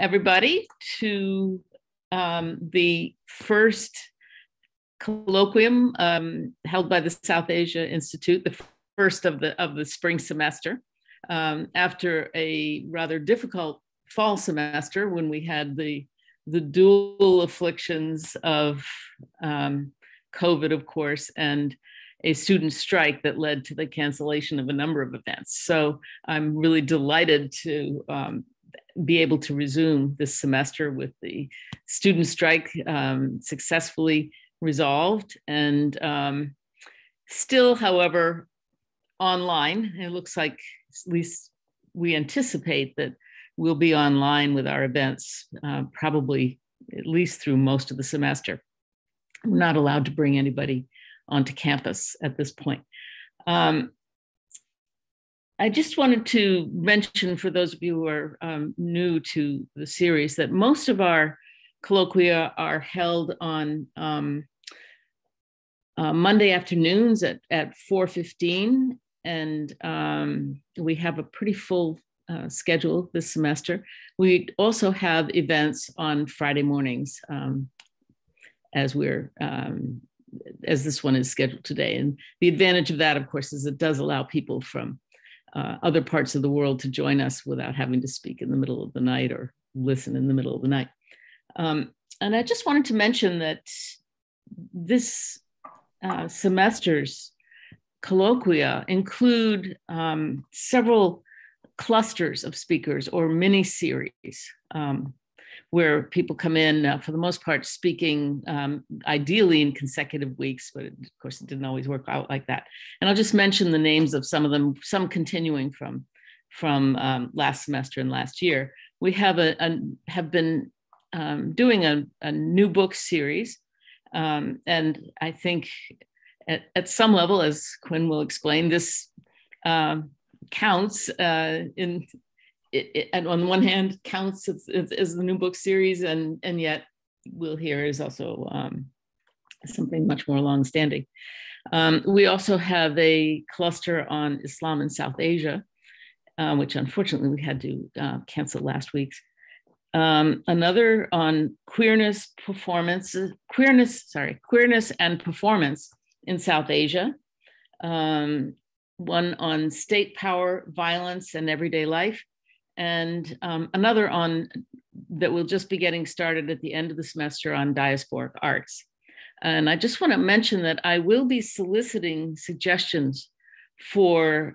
everybody to the first colloquium held by the South Asia Institute, the first of the spring semester, after a rather difficult fall semester when we had the dual afflictions of COVID, of course, and a student strike that led to the cancellation of a number of events. So I'm really delighted to be able to resume this semester with the student strike successfully resolved, and still, however, online. It looks like, at least we anticipate, that we'll be online with our events probably at least through most of the semester. We're not allowed to bring anybody onto campus at this point. I just wanted to mention, for those of you who are new to the series, that most of our colloquia are held on Monday afternoons at 4:15, and we have a pretty full schedule this semester. We also have events on Friday mornings, as this one is scheduled today. And the advantage of that, of course, is it does allow people from other parts of the world to join us without having to speak in the middle of the night or listen in the middle of the night. And I just wanted to mention that this semester's colloquia include several clusters of speakers or mini series, where people come in, for the most part, speaking ideally in consecutive weeks, but of course it didn't always work out like that. And I'll just mention the names of some of them, some continuing from last semester and last year. We have been doing a new book series, and I think at some level, as Quinn will explain, this counts and on one hand counts as the new book series, and yet we'll hear is also something much more long-standing. We also have a cluster on Islam in South Asia, which unfortunately we had to cancel last week. Another on queerness and performance in South Asia. One on state power, violence, and everyday life. And another that will just be getting started at the end of the semester on diasporic arts. And I just want to mention that I will be soliciting suggestions for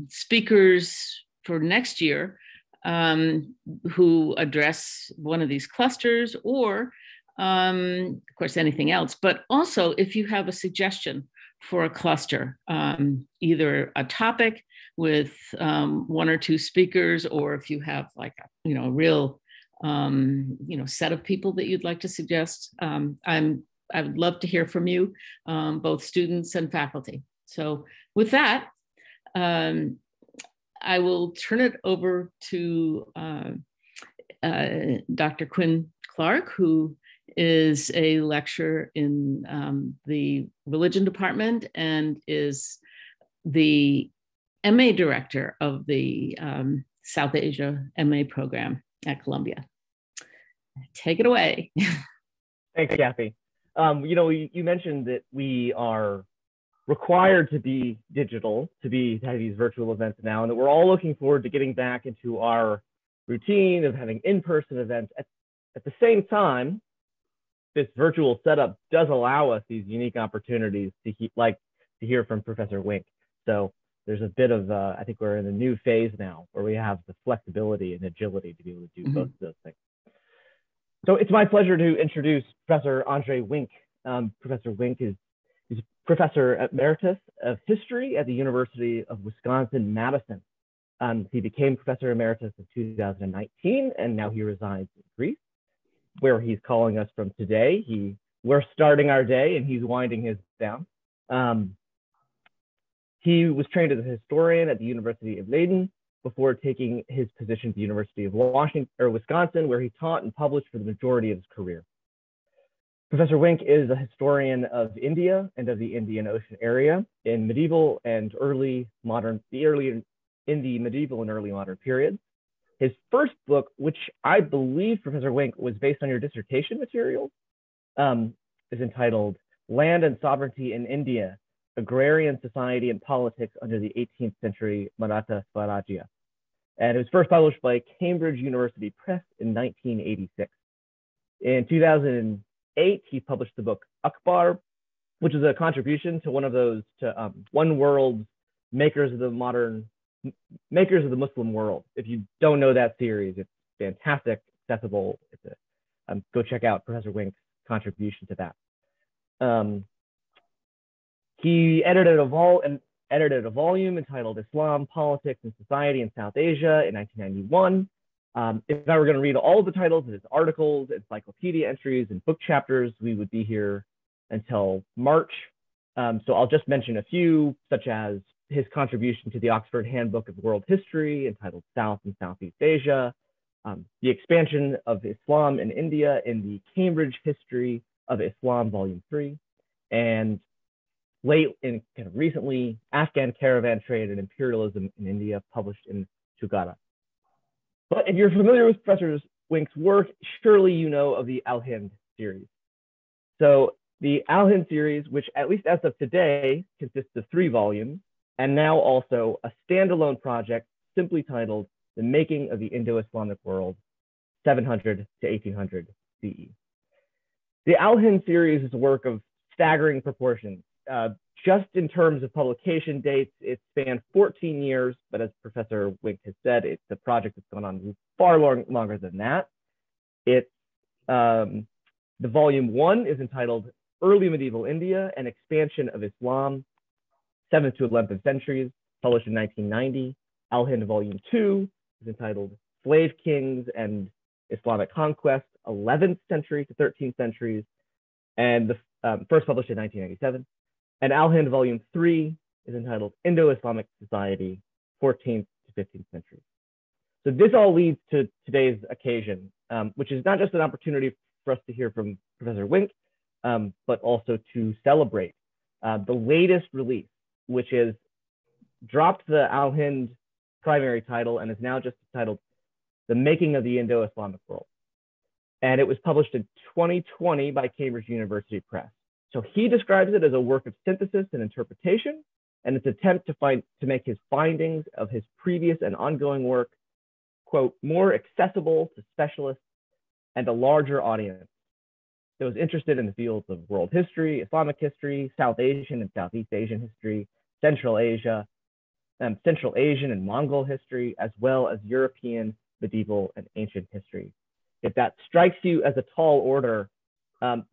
speakers for next year who address one of these clusters, or of course anything else. But also, if you have a suggestion for a cluster, either a topic with one or two speakers, or if you have like a real set of people that you'd like to suggest, I would love to hear from you, both students and faculty. So with that, I will turn it over to Dr. Quinn Clark, who is a lecturer in the religion department and is the MA director of the South Asia MA program at Columbia. Take it away. Thanks, Kathy. You mentioned that we are required to be digital, to have these virtual events now, and that we're all looking forward to getting back into our routine of having in-person events. At the same time, this virtual setup does allow us these unique opportunities to hear from Professor Wink. So there's a bit of, I think we're in a new phase now where we have the flexibility and agility to be able to do both of those things. So it's my pleasure to introduce Professor André Wink. Professor Wink is Professor Emeritus of History at the University of Wisconsin-Madison. He became Professor Emeritus in 2019, and now he resides in Greece, where he's calling us from today. We're starting our day and he's winding his down. He was trained as a historian at the University of Leiden before taking his position at the University of Wisconsin, where he taught and published for the majority of his career. Professor Wink is a historian of India and of the Indian Ocean area in medieval and early modern periods. His first book, which I believe, Professor Wink, was based on your dissertation materials, is entitled Land and Sovereignty in India, Agrarian Society and Politics Under the 18th Century Maratha Swarajya. And it was first published by Cambridge University Press in 1986. In 2008, he published the book Akbar, which is a contribution to one of those, to One World's Makers of the Muslim World. If you don't know that series, it's fantastic, accessible. Go check out Professor Wink's contribution to that. He edited a volume entitled Islam, Politics, and Society in South Asia in 1991. If I were going to read all of the titles of his articles, encyclopedia entries, and book chapters, we would be here until March. So I'll just mention a few, such as his contribution to the Oxford Handbook of World History, entitled South and Southeast Asia, the expansion of Islam in India in the Cambridge History of Islam, Volume 3, and recently, Afghan Caravan Trade and Imperialism in India, published in Chugata. But if you're familiar with Professor Wink's work, surely you know of the Al-Hind series. So the Al-Hind series, which at least as of today consists of 3 volumes, and now also a standalone project simply titled The Making of the Indo-Islamic World, 700 to 1800 CE. The Al-Hind series is a work of staggering proportions. Just in terms of publication dates, it spanned 14 years, but as Professor Wink has said, it's a project that's gone on far longer than that. The volume 1 is entitled Early Medieval India, an Expansion of Islam, 7th to 11th centuries, published in 1990. Al-Hind volume 2 is entitled Slave Kings and Islamic Conquest, 11th century to 13th centuries, and the first published in 1997. And Al-Hind volume 3 is entitled Indo-Islamic Society, 14th to 15th century. So this all leads to today's occasion, which is not just an opportunity for us to hear from Professor Wink, but also to celebrate the latest release, which is dropped the Al-Hind primary title and is now just titled The Making of the Indo-Islamic World. And it was published in 2020 by Cambridge University Press. So he describes it as a work of synthesis and interpretation, and its attempt to make his findings of his previous and ongoing work, quote, more accessible to specialists and a larger audience. Those interested in the fields of world history, Islamic history, South Asian and Southeast Asian history, Central Asian and Mongol history, as well as European, medieval, and ancient history. If that strikes you as a tall order,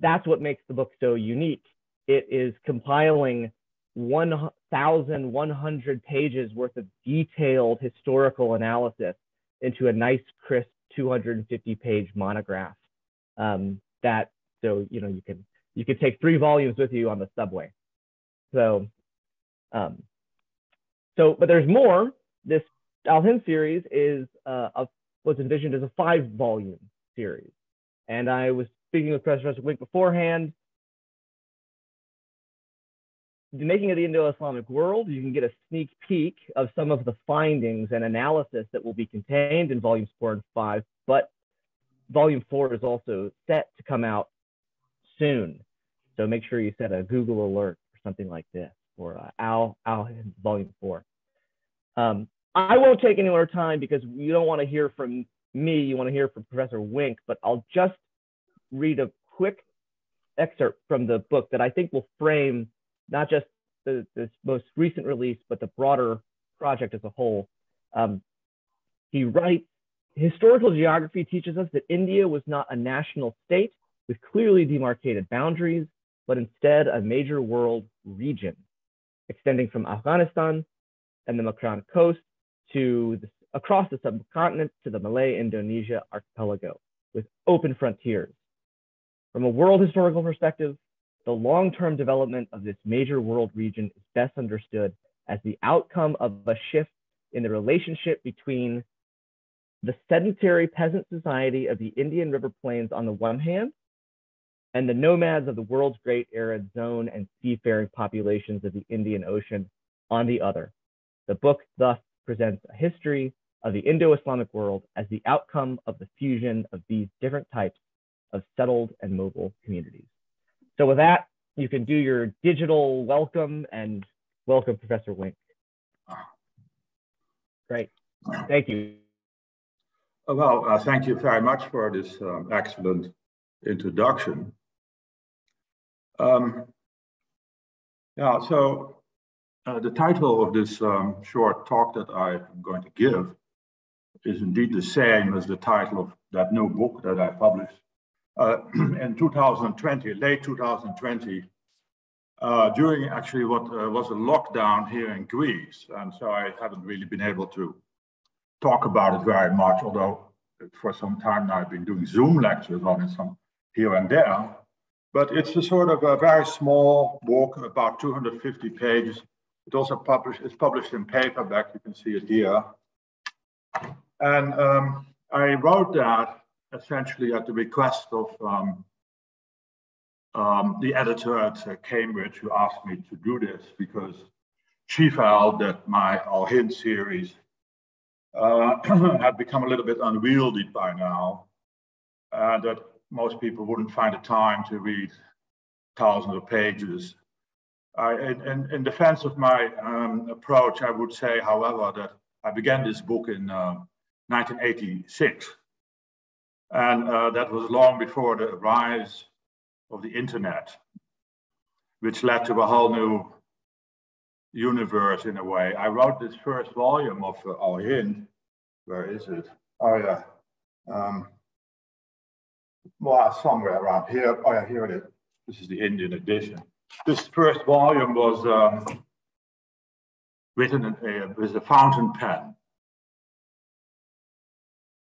that's what makes the book so unique. It is compiling 1,100 pages worth of detailed historical analysis into a nice, crisp 250-page monograph. So you could take 3 volumes with you on the subway. But there's more. This Al-Hind series was envisioned as a 5-volume series, and I was speaking with Professor Wink beforehand. The Making of the Indo-Islamic World, you can get a sneak peek of some of the findings and analysis that will be contained in volumes 4 and 5, but volume 4 is also set to come out soon. So make sure you set a Google alert or something like this for Al-Hind volume 4. I won't take any more time because you don't want to hear from me, you want to hear from Professor Wink, but I'll just read a quick excerpt from the book that I think will frame not just this most recent release, but the broader project as a whole. He writes, historical geography teaches us that India was not a national state with clearly demarcated boundaries, but instead a major world region, extending from Afghanistan and the Makran coast across the subcontinent to the Malay-Indonesia archipelago, with open frontiers. From a world historical perspective, the long-term development of this major world region is best understood as the outcome of a shift in the relationship between the sedentary peasant society of the Indian River Plains on the one hand, and the nomads of the world's great arid zone and seafaring populations of the Indian Ocean on the other. The book thus presents a history of the Indo-Islamic world as the outcome of the fusion of these different types of settled and mobile communities. So with that, you can do your digital welcome, and welcome, Professor Wink. Great, thank you. Well, thank you very much for this excellent introduction. The title of this short talk that I'm going to give is indeed the same as the title of that new book that I published in 2020, late 2020, during actually what was a lockdown here in Greece. And so I haven't really been able to talk about it very much, although for some time now I've been doing Zoom lectures on it some here and there. But it's a sort of a very small book, about 250 pages. It also published in paperback, you can see it here. And I wrote that essentially at the request of the editor at Cambridge, who asked me to do this because she felt that my Al-Hind series had become a little bit unwieldy by now, and that most people wouldn't find the time to read thousands of pages. In defense of my approach, I would say, however, that I began this book in 1986. And that was long before the rise of the internet, which led to a whole new universe in a way. I wrote this first volume of Al-Hind. Where is it? Oh yeah. Well, somewhere around here. Oh yeah, here it is. This is the Indian edition. This first volume was written with a fountain pen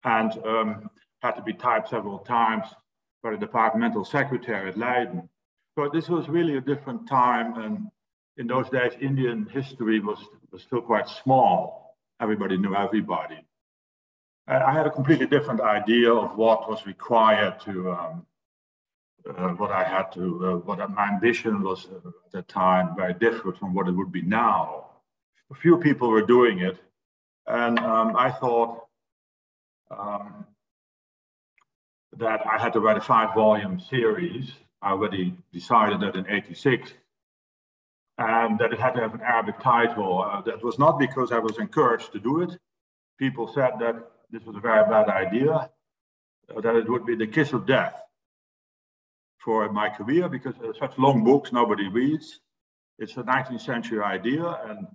and had to be typed several times by the departmental secretary at Leiden. So this was really a different time, and in those days, Indian history was still quite small. Everybody knew everybody. And I had a completely different idea of what was required to, what my ambition was at the time, very different from what it would be now. A few people were doing it, and I thought that I had to write a 5-volume series. I already decided that in '86, and that it had to have an Arabic title. That was not because I was encouraged to do it. People said that this was a very bad idea, that it would be the kiss of death for my career, because such long books nobody reads. It's a 19th century idea, and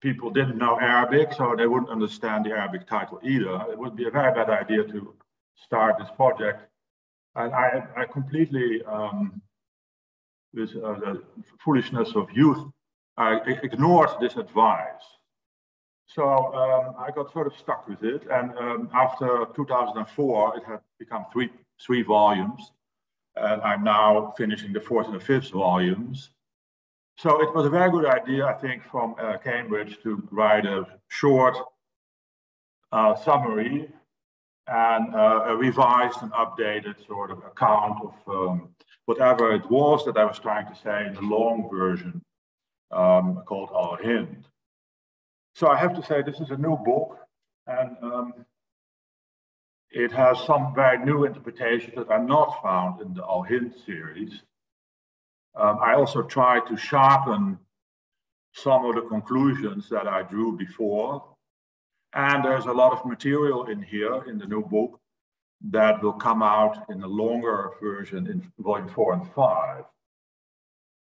people didn't know Arabic, so they wouldn't understand the Arabic title either. It would be a very bad idea to start this project. And I completely, with the foolishness of youth, I ignored this advice. So I got sort of stuck with it. And after 2004, it had become three volumes. And I'm now finishing the 4th and the 5th volumes. So it was a very good idea, I think, from Cambridge to write a short summary and a revised and updated sort of account of whatever it was that I was trying to say in the long version called Al-Hind. So I have to say this is a new book, and it has some very new interpretations that are not found in the Al-Hind series. I also tried to sharpen some of the conclusions that I drew before. And there's a lot of material in here in the new book that will come out in a longer version in volume 4 and 5.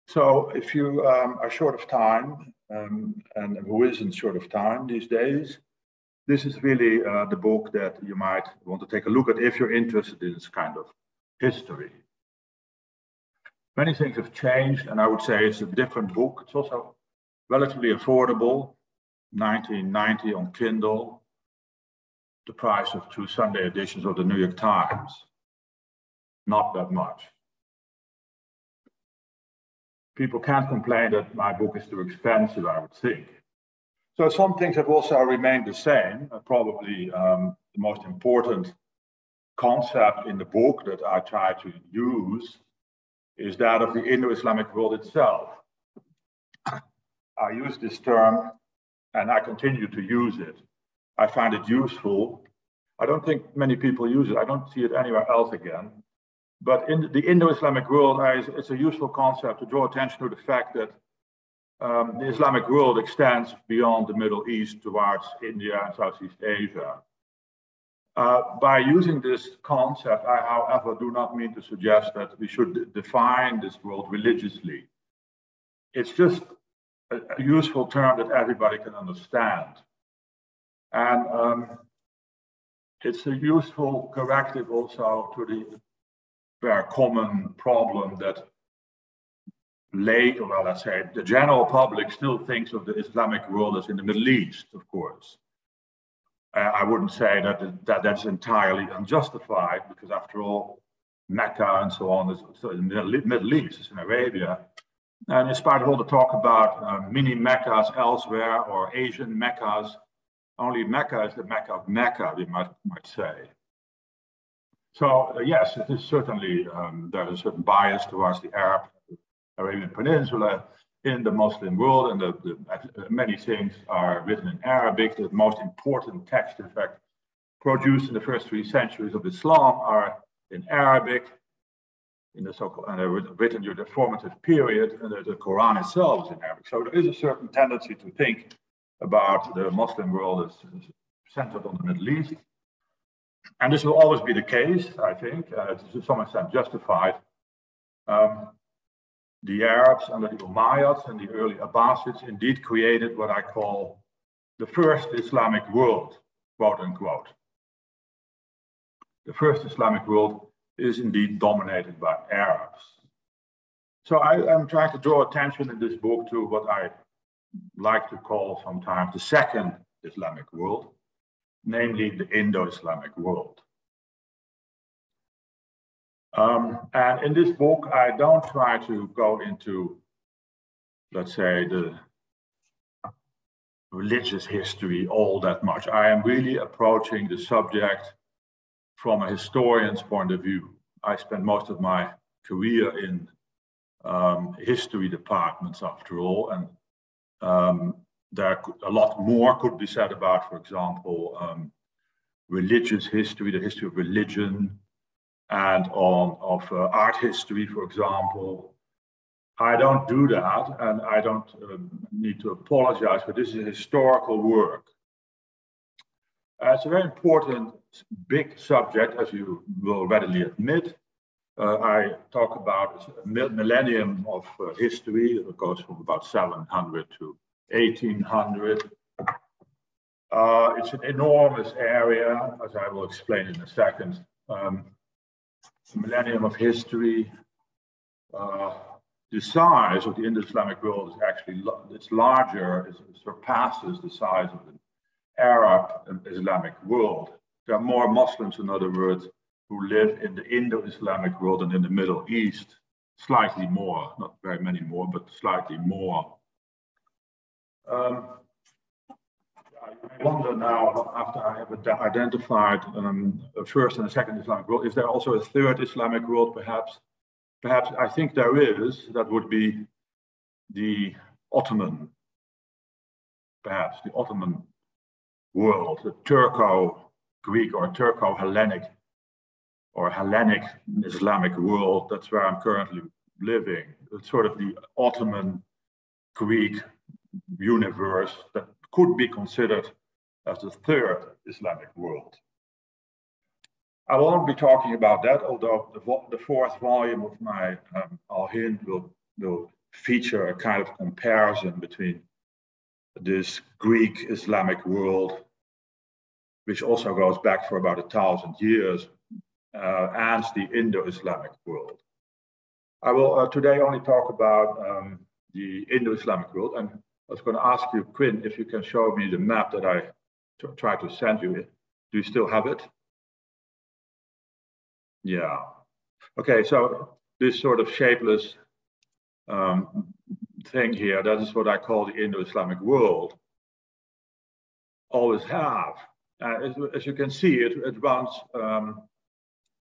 So if you are short of time, and who isn't short of time these days, this is really the book that you might want to take a look at if you're interested in this kind of history. Many things have changed, and I would say it's a different book. It's also relatively affordable, $19.90 on Kindle, the price of 2 Sunday editions of the New York Times. Not that much. People can't complain that my book is too expensive, I would think. So some things have also remained the same. Probably the most important concept in the book that I try to use is that of the Indo-Islamic world itself. I use this term, and I continue to use it. I find it useful. I don't think many people use it. I don't see it anywhere else again. But in the Indo-Islamic world, it's a useful concept to draw attention to the fact that the Islamic world extends beyond the Middle East towards India and Southeast Asia. By using this concept, I, however, do not mean to suggest that we should define this world religiously. It's just a useful term that everybody can understand. And it's a useful corrective also to the very common problem that let's say, the general public still thinks of the Islamic world as in the Middle East, of course. I wouldn't say that that's entirely unjustified, because after all, Mecca and so on is in the Middle East, it's in Arabia. And in spite of all the talk about mini Meccas elsewhere or Asian Meccas, only Mecca is the Mecca of Mecca, we might say. So yes, it is certainly, there is a certain bias towards the Arabian Peninsula in the Muslim world, and many things are written in Arabic. The most important texts, in fact, produced in the first 3 centuries of Islam are in Arabic, in the so-called, and they're written during the formative period, and the Quran itself is in Arabic. So there is a certain tendency to think about the Muslim world as centered on the Middle East. And this will always be the case, I think. It's to some extent justified. The Arabs under the Umayyads and the early Abbasids indeed created what I call the first Islamic world, quote unquote. The first Islamic world is indeed dominated by Arabs. So I am trying to draw attention in this book to what I like to call sometimes the second Islamic world, namely the Indo-Islamic world. And in this book, I don't try to go into, let's say, the religious history all that much. I am really approaching the subject from a historian's point of view. I spent most of my career in history departments, after all, and a lot more could be said about, for example, religious history, the history of religion, and of art history, for example. I don't do that, and I don't need to apologize, but this is a historical work. It's a very important, big subject, as you will readily admit. I talk about a millennium of history. It goes from about 700 to 1800. It's an enormous area, as I will explain in a second. The millennium of history. The size of the Indo-Islamic world is actually, it's larger, it surpasses the size of the Arab and Islamic world. There are more Muslims, in other words, who live in the Indo-Islamic world than in the Middle East. Slightly more, not very many more, but slightly more. I wonder now, after I have identified a first and a second Islamic world, is there also a third Islamic world, perhaps? Perhaps, I think there is. That would be the Ottoman, perhaps the Ottoman world, the Turco-Greek or Turco-Hellenic or Hellenic Islamic world. That's where I'm currently living. It's sort of the Ottoman Greek universe that could be considered as the third Islamic world. I won't be talking about that, although the fourth volume of my Al-Hind will feature a kind of comparison between this Greek Islamic world, which also goes back for about 1,000 years, and the Indo-Islamic world. I will today only talk about the Indo-Islamic world, and I was going to ask you, Quinn, if you can show me the map that I tried to send you. Do you still have it? Yeah. Okay, so this sort of shapeless thing here, that is what I call the Indo-Islamic world. Always have. As you can see, it runs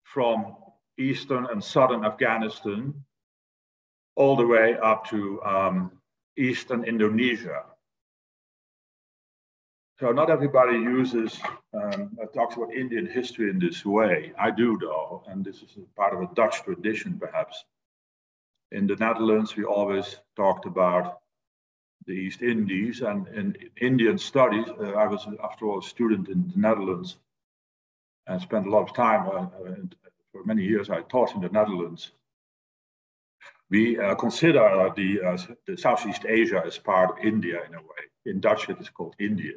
from eastern and southern Afghanistan all the way up to eastern Indonesia. So not everybody uses, talks about Indian history in this way. I do though, and this is part of a Dutch tradition perhaps. In the Netherlands, we always talked about the East Indies, and in Indian studies, I was after all a student in the Netherlands and spent a lot of time, for many years I taught in the Netherlands. We consider the Southeast Asia as part of India in a way. In Dutch it is called India.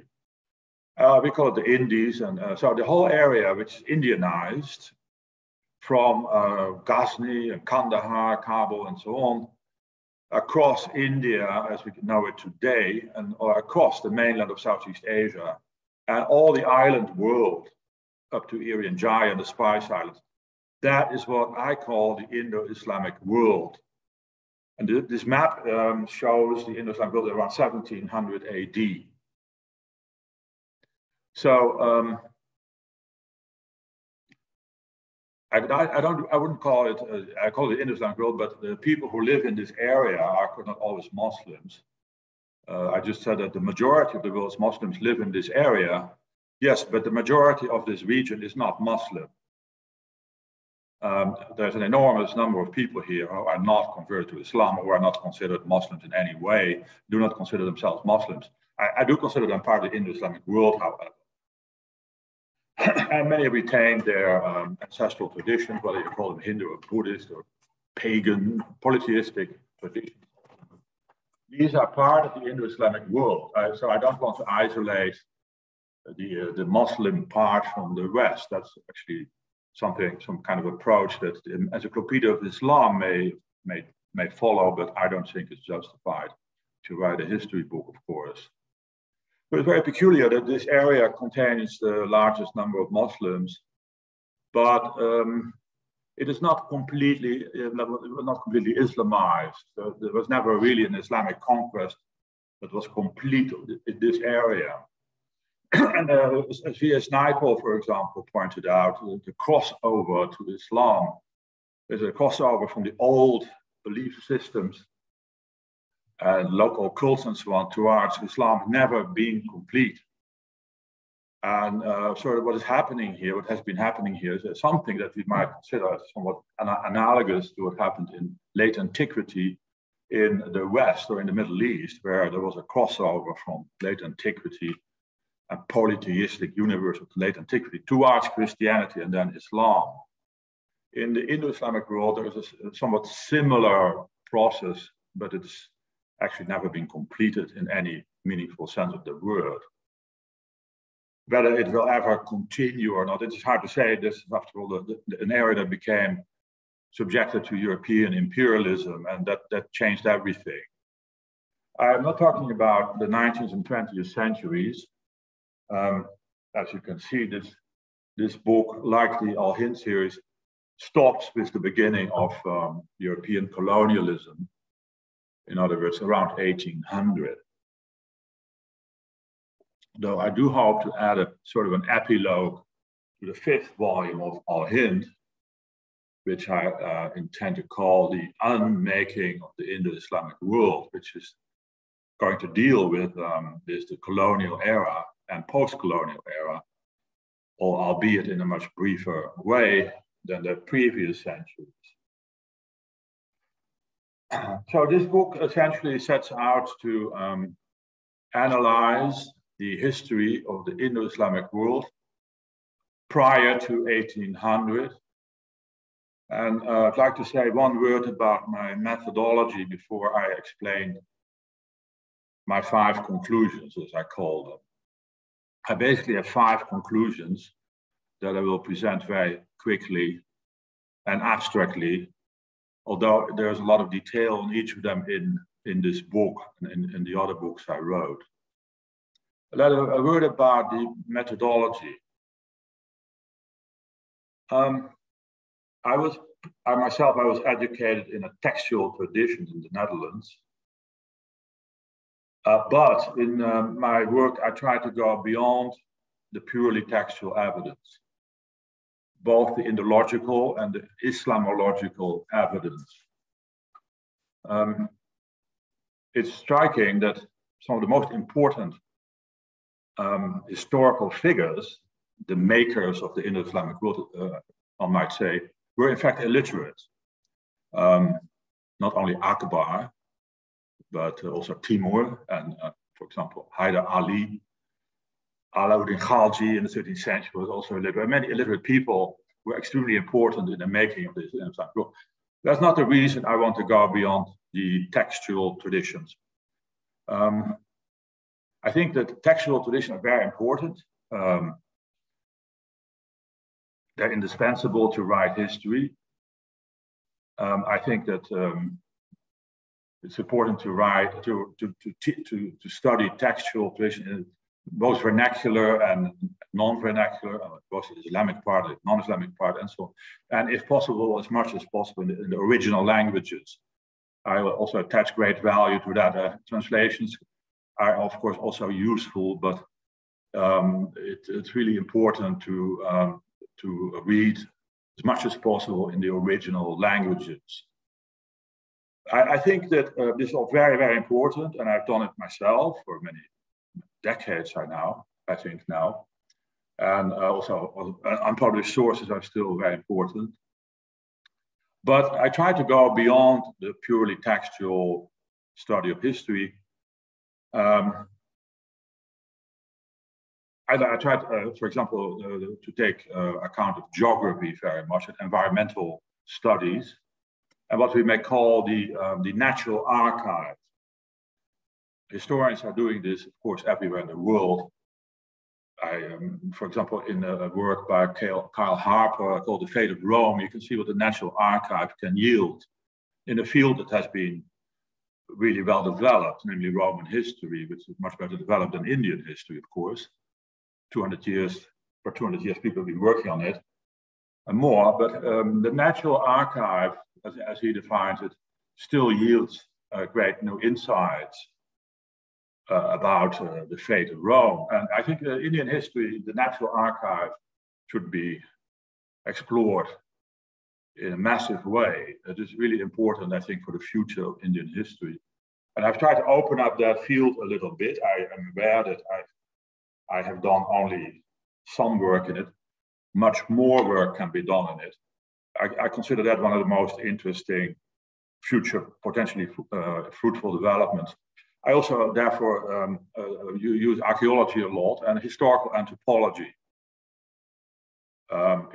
We call it the Indies, and so the whole area which is Indianized, from Ghazni and Kandahar, Kabul and so on, across India as we know it today, and or across the mainland of Southeast Asia, and all the island world up to Irian Jaya and the Spice Islands. That is what I call the Indo-Islamic world. And this map shows the Indo-Islamic world around 1700 AD. So I wouldn't call it, I call it the Indo-Islamic world, but the people who live in this area are not always Muslims. I just said that the majority of the world's Muslims live in this area. Yes, but the majority of this region is not Muslim. There's an enormous number of people here who are not converted to Islam, or are not considered Muslims in any way, do not consider themselves Muslims. I do consider them part of the Indo-Islamic world, however. And many retain their ancestral traditions, whether you call them Hindu or Buddhist or pagan, polytheistic traditions. These are part of the Indo-Islamic world. So I don't want to isolate the Muslim part from the West. That's actually some kind of approach that the Encyclopedia of Islam may follow, but I don't think it's justified to write a history book, of course. But it's very peculiar that this area contains the largest number of Muslims, but it is not completely Islamized. So there was never really an Islamic conquest that was complete in this area. And as V.S. Naipaul, for example, pointed out, the crossover to Islam is a crossover from the old belief systems and local cults and so on towards Islam never being complete. And sort of what is happening here, what has been happening here, is something that we might consider as somewhat analogous to what happened in late antiquity in the West or in the Middle East, where there was a crossover from late antiquity and polytheistic universe of late antiquity towards Christianity and then Islam. In the Indo-Islamic world, there is a somewhat similar process, but it's actually never been completed in any meaningful sense of the word. Whether it will ever continue or not, it's hard to say. This is, after all, an area that became subjected to European imperialism, and that changed everything. I'm not talking about the 19th and 20th centuries. As you can see, this book, like the Al-Hind series, stops with the beginning of European colonialism. In other words, around 1800. Though I do hope to add a sort of an epilogue to the 5th volume of Al-Hind, which I intend to call The Unmaking of the Indo-Islamic World, which is going to deal with the colonial era and post-colonial era, albeit in a much briefer way than the previous centuries. So this book essentially sets out to analyze the history of the Indo-Islamic world prior to 1800. And I'd like to say one word about my methodology before I explain my 5 conclusions, as I call them. I basically have 5 conclusions that I will present very quickly and abstractly, although there's a lot of detail on each of them in this book and in the other books I wrote. A word about the methodology. I myself was educated in a textual tradition in the Netherlands. But in my work, I try to go beyond the purely textual evidence, both the Indological and the Islamological evidence. It's striking that some of the most important historical figures, the makers of the Indo-Islamic world, one might say, were in fact illiterate. Not only Akbar, but also Timur and, for example, Hyder Ali, Alauddin Khalji in the 13th century was also illiterate. Many illiterate people were extremely important in the making of this Islamic world. That's not the reason I want to go beyond the textual traditions. I think that textual traditions are very important. They're indispensable to write history. I think that it's important to write, to study textual tradition in both vernacular and non-vernacular, both the Islamic part, the non-Islamic part, and so on. And if possible, as much as possible in the original languages. I will also attach great value to that. Translations are, of course, also useful, but it's really important to read as much as possible in the original languages. I think that this is all very, very important, and I've done it myself for many decades I think now. And also unpublished sources are still very important. But I try to go beyond the purely textual study of history. I tried, for example, to take account of geography very much, and environmental studies, and what we may call the natural archive. Historians are doing this, of course, everywhere in the world. For example, in a work by Kyle Harper called The Fate of Rome, you can see what the natural archive can yield in a field that has been really well developed, namely Roman history, which is much better developed than Indian history, of course. 200 years, for 200 years, people have been working on it and more, but the natural archive, as he defines it, still yields great new insights about the fate of Rome. And I think Indian history, the natural archive, should be explored in a massive way. It is really important, I think, for the future of Indian history. And I've tried to open up that field a little bit. I am aware that I have done only some work in it. Much more work can be done in it. I consider that one of the most interesting future, potentially fruitful developments. I also, therefore, use archaeology a lot and historical anthropology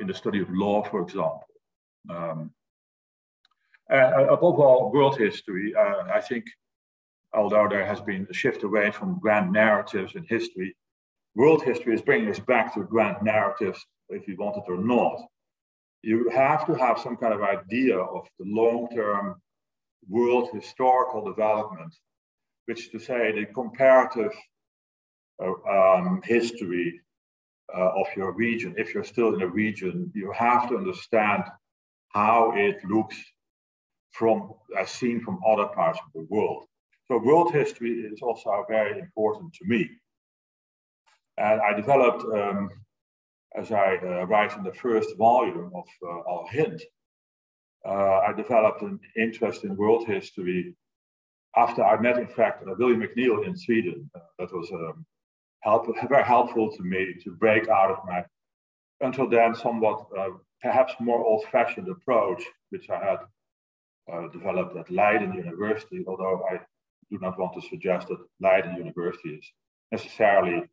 in the study of law, for example. Above all, world history, I think, although there has been a shift away from grand narratives in history, world history is bringing us back to grand narratives, if you want it or not. You have to have some kind of idea of the long-term world historical development, which is to say the comparative history of your region. If you're still in a region, you have to understand how it looks as seen from other parts of the world. So world history is also very important to me. And I developed, as I write in the first volume of Al Hind, I developed an interest in world history after I met, in fact, William McNeill in Sweden. That was very helpful to me to break out of my, until then, somewhat perhaps more old-fashioned approach, which I had developed at Leiden University, although I do not want to suggest that Leiden University is necessarily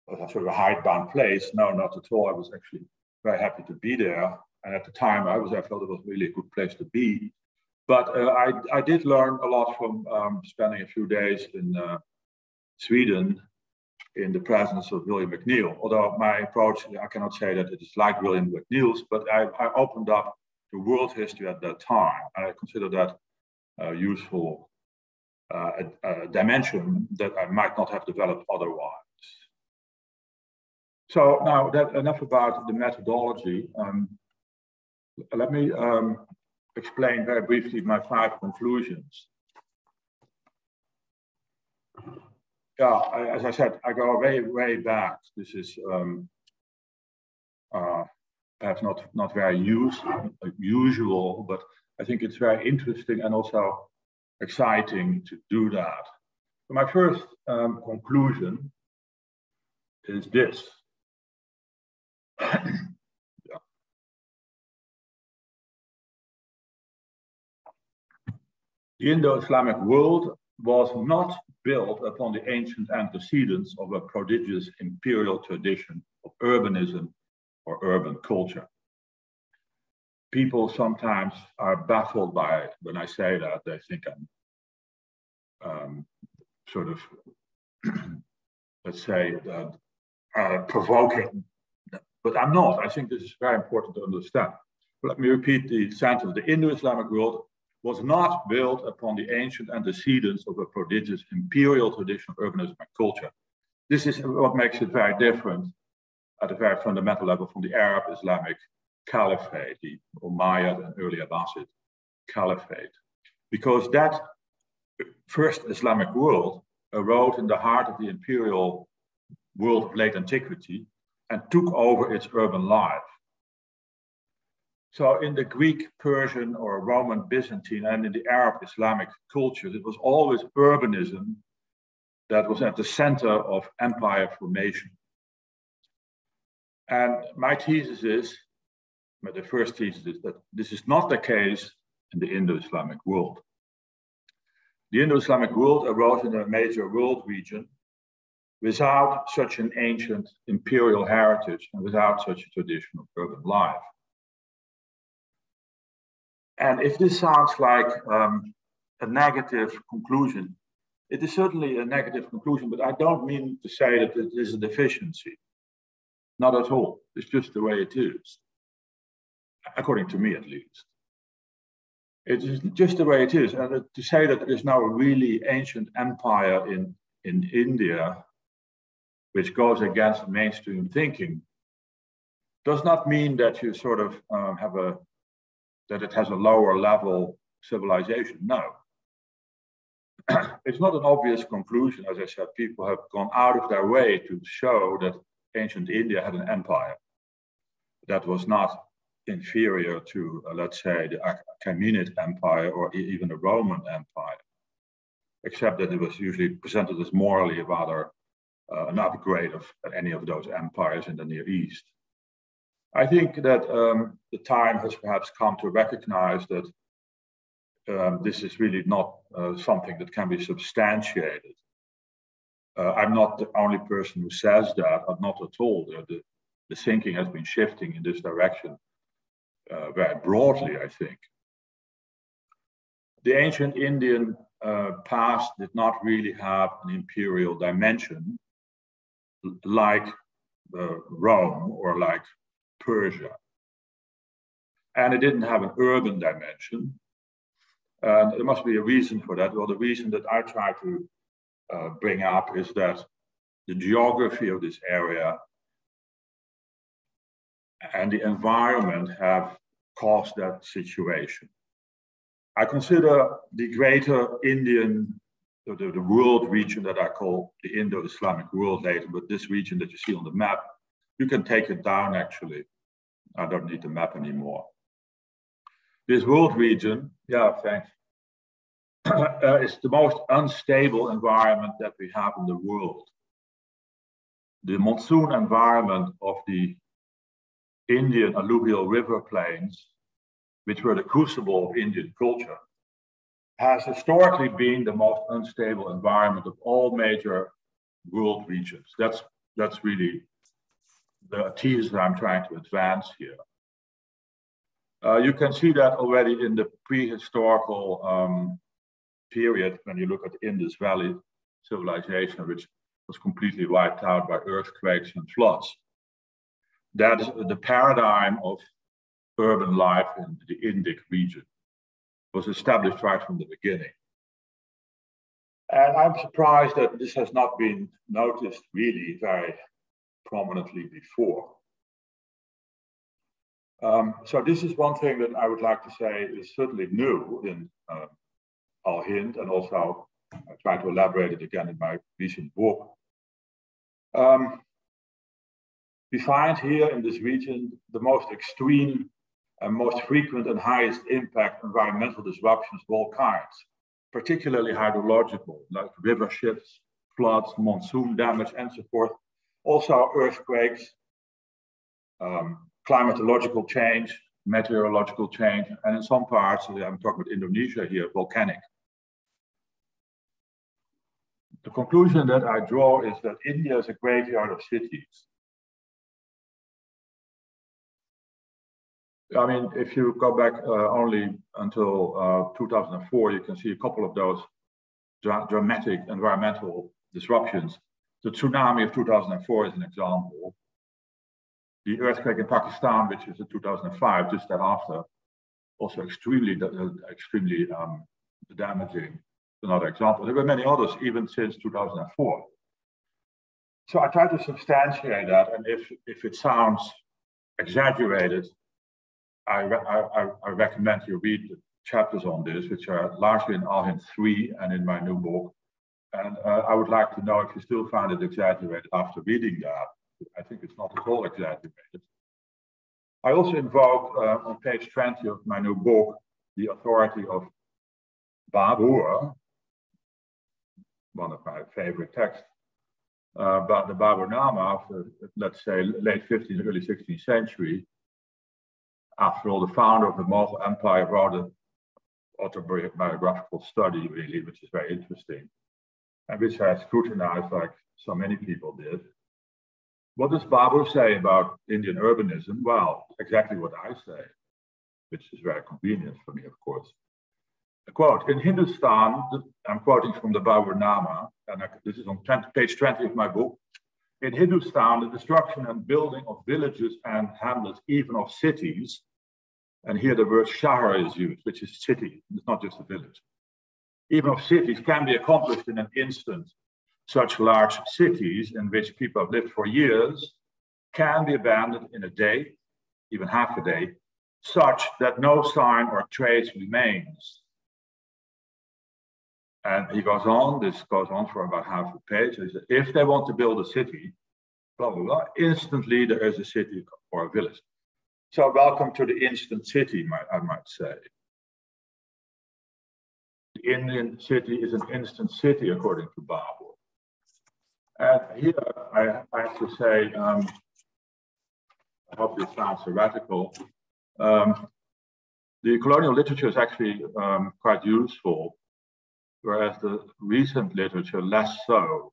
a sort of a hidebound place. No, not at all. I was actually very happy to be there. And at the time I felt it was really a good place to be. But I did learn a lot from spending a few days in Sweden in the presence of William McNeill. Although my approach, I cannot say that it is like William McNeill's, but I opened up to world history at that time. And I consider that a useful dimension that I might not have developed otherwise. So now that enough about the methodology. Let me explain very briefly my 5 conclusions. Yeah, as I said, I go way back. This is perhaps not very usual, but I think it's very interesting and also exciting to do that. So my first conclusion is this. The Indo-Islamic world was not built upon the ancient antecedents of a prodigious imperial tradition of urbanism or urban culture. People sometimes are baffled by it. When I say that, they think I'm sort of, let's say, provoking, but I'm not. I think this is very important to understand. Let me repeat the sentence. The Indo-Islamic world was not built upon the ancient antecedents of a prodigious imperial tradition of urbanism and culture. This is what makes it very different at a very fundamental level from the Arab Islamic Caliphate, the Umayyad and early Abbasid Caliphate. Because that first Islamic world arose in the heart of the imperial world of late antiquity and took over its urban life. So in the Greek, Persian, or Roman, Byzantine, and in the Arab Islamic cultures, it was always urbanism that was at the center of empire formation. And my thesis is, the first thesis is that this is not the case in the Indo-Islamic world. The Indo-Islamic world arose in a major world region without such an ancient imperial heritage and without such a tradition of urban life. And if this sounds like a negative conclusion, it is certainly a negative conclusion, but I don't mean to say that it is a deficiency. Not at all. It's just the way it is, according to me at least. It is just the way it is. And to say that there is now a really ancient empire in India, which goes against mainstream thinking, does not mean that you sort of that it has a lower level civilization. No. It's not an obvious conclusion. As I said, people have gone out of their way to show that ancient India had an empire that was not inferior to, let's say, the Achaemenid Empire or even the Roman Empire, except that it was usually presented as morally rather an upgrade of any of those empires in the Near East. I think that the time has perhaps come to recognize that this is really not something that can be substantiated. I'm not the only person who says that, not at all. The thinking has been shifting in this direction very broadly, I think. The ancient Indian past did not really have an imperial dimension like Rome or like Persia. And it didn't have an urban dimension. And there must be a reason for that. Well, the reason that I try to bring up is that the geography of this area and the environment have caused that situation. I consider the greater Indian, the world region that I call the Indo-Islamic world later, but this region that you see on the map, you can take it down actually. I don't need the map anymore. This world region, yeah, thanks, is the most unstable environment that we have in the world. The monsoon environment of the Indian alluvial river plains, which were the crucible of Indian culture, has historically been the most unstable environment of all major world regions. That's really the thesis that I'm trying to advance here. You can see that already in the prehistorical period when you look at the Indus Valley civilization, which was completely wiped out by earthquakes and floods. That is the paradigm of urban life in the Indic region. Was established right from the beginning. And I'm surprised that this has not been noticed really very prominently before. So this is one thing that I would like to say is certainly new in Al-Hind, and also I try to elaborate it again in my recent book. We find here in this region the most extreme and most frequent and highest impact environmental disruptions of all kinds, particularly hydrological, like river shifts, floods, monsoon damage, and so forth. Also earthquakes, climatological change, meteorological change, and in some parts, I'm talking about Indonesia here, volcanic. The conclusion that I draw is that India is a graveyard of cities. I mean, if you go back only until 2004, you can see a couple of those dramatic environmental disruptions. The tsunami of 2004 is an example. The earthquake in Pakistan, which is in 2005, just thereafter, also extremely damaging. Another example. There were many others even since 2004. So I try to substantiate that, and if it sounds exaggerated, I recommend you read the chapters on this, which are largely in Al-Hind 3 and in my new book. And I would like to know if you still find it exaggerated after reading that. I think it's not at all exaggerated. I also invoke on page 20 of my new book, the Authority of Babur, one of my favorite texts, about the Baburnama of the, let's say, late 15th, early 16th century. After all, the founder of the Mughal Empire wrote an autobiographical study, really, which is very interesting, and which I scrutinized like so many people did. What does Babur say about Indian urbanism? Well, exactly what I say, which is very convenient for me, of course. A quote, in Hindustan, I'm quoting from the Baburnama, and this is on page 20 of my book. In Hindustan, the destruction and building of villages and hamlets, even of cities, and here the word shahar is used, which is city, it's not just a village. Even of cities can be accomplished in an instant. Such large cities in which people have lived for years can be abandoned in a day, even half a day, such that no sign or trace remains. And he goes on, this goes on for about half a page. He says, if they want to build a city, blah, blah, blah, instantly there is a city or a village. So welcome to the instant city, I might say. The Indian city is an instant city, according to Babur. And here I have to say, I hope this sounds heretical, the colonial literature is actually quite useful, whereas the recent literature less so.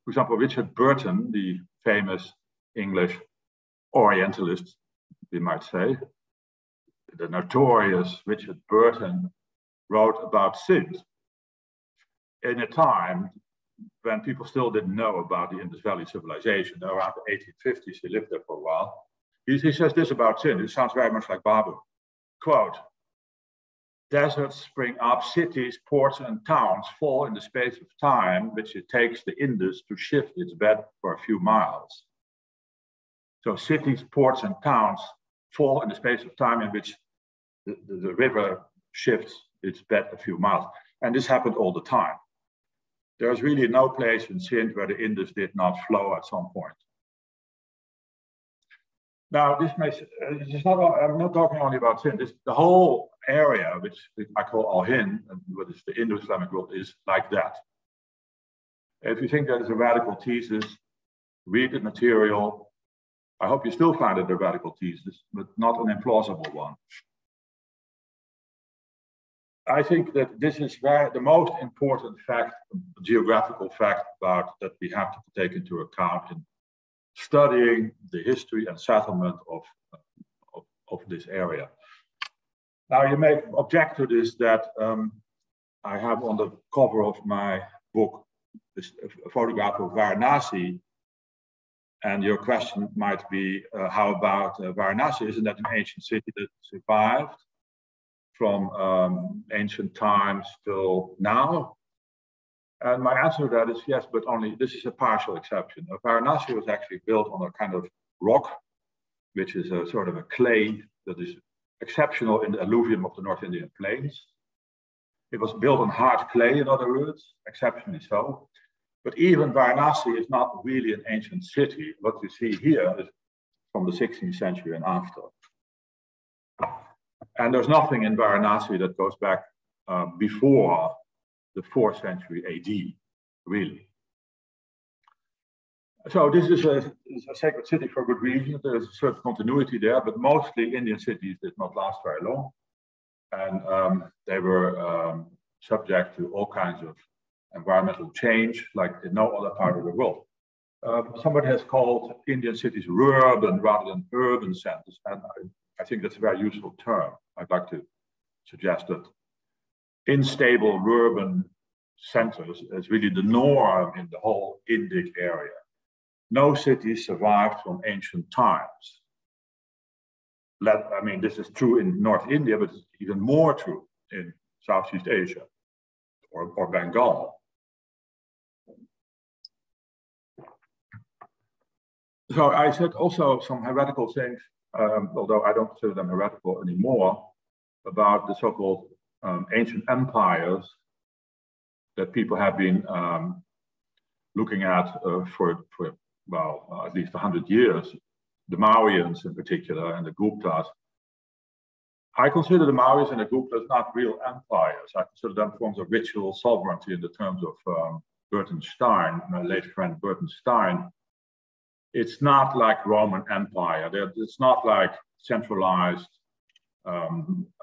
For example, Richard Burton, the famous English Orientalist, we might say, the notorious Richard Burton, wrote about Sindh in a time when people still didn't know about the Indus Valley civilization. Around the 1850s, he lived there for a while. He says this about Sindh, it sounds very much like Babur. Quote, deserts spring up, cities, ports, and towns fall in the space of time which it takes the Indus to shift its bed for a few miles. So cities, ports, and towns fall in the space of time in which the river shifts its bed a few miles. And this happened all the time. There's really no place in Sindh where the Indus did not flow at some point. Now, this makes, I'm not talking only about Sindh, the whole area, which I call Al-Hind, and what is the Indo-Islamic world, is like that. If you think that is a radical thesis, read the material. I hope you still find it a radical thesis, but not an implausible one. I think that this is the most important fact, geographical fact about that we have to take into account in studying the history and settlement of this area. Now, you may object to this that I have on the cover of my book this, a photograph of Varanasi, and your question might be, how about Varanasi? Isn't that an ancient city that survived from ancient times till now? And my answer to that is yes, but only this is a partial exception. Varanasi was actually built on a kind of rock, which is a sort of a clay that is exceptional in the alluvium of the North Indian plains. It was built on hard clay, in other words, exceptionally so. But even Varanasi is not really an ancient city. What you see here is from the 16th century and after. And there's nothing in Varanasi that goes back before the 4th century AD, really. So this is a sacred city for good reason. There's a certain continuity there, but mostly Indian cities did not last very long. And they were subject to all kinds of environmental change, like in no other part of the world. Somebody has called Indian cities rurban rather than urban centers, and I think that's a very useful term. I'd like to suggest that unstable urban centers is really the norm in the whole Indic area. No city survived from ancient times. I mean, this is true in North India, but it's even more true in Southeast Asia or Bengal. So I said also some heretical things, although I don't consider them heretical anymore, about the so-called ancient empires that people have been looking at for well, at least 100 years, the Mauryans in particular, and the Guptas. I consider the Mauryans and the Guptas not real empires. I consider them forms of ritual sovereignty in the terms of Burton Stein, my late friend Burton Stein. It's not like Roman Empire. It's not like centralized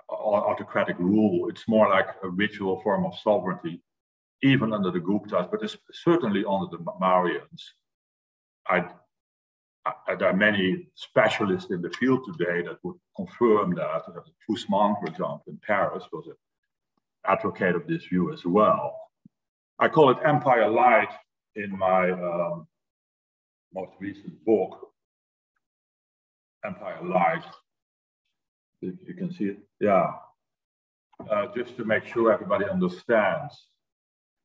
autocratic rule. It's more like a ritual form of sovereignty, even under the Guptas, but it's certainly under the Mauryans. There are many specialists in the field today that would confirm that. Fusman, for example, in Paris, was an advocate of this view as well. I call it Empire Light in my most recent book, Empire Light. If you can see it, yeah. Just to make sure everybody understands.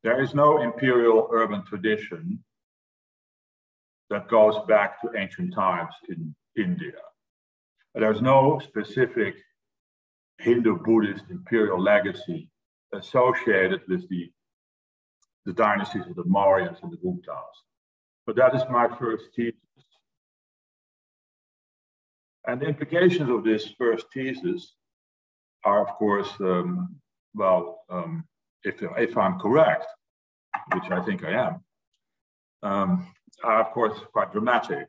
There is no imperial urban tradition that goes back to ancient times in India. There's no specific Hindu-Buddhist imperial legacy associated with the dynasties of the Mauryans and the Guptas. But that is my first thesis. And the implications of this first thesis are, of course, if I'm correct, which I think I am, are of course quite dramatic.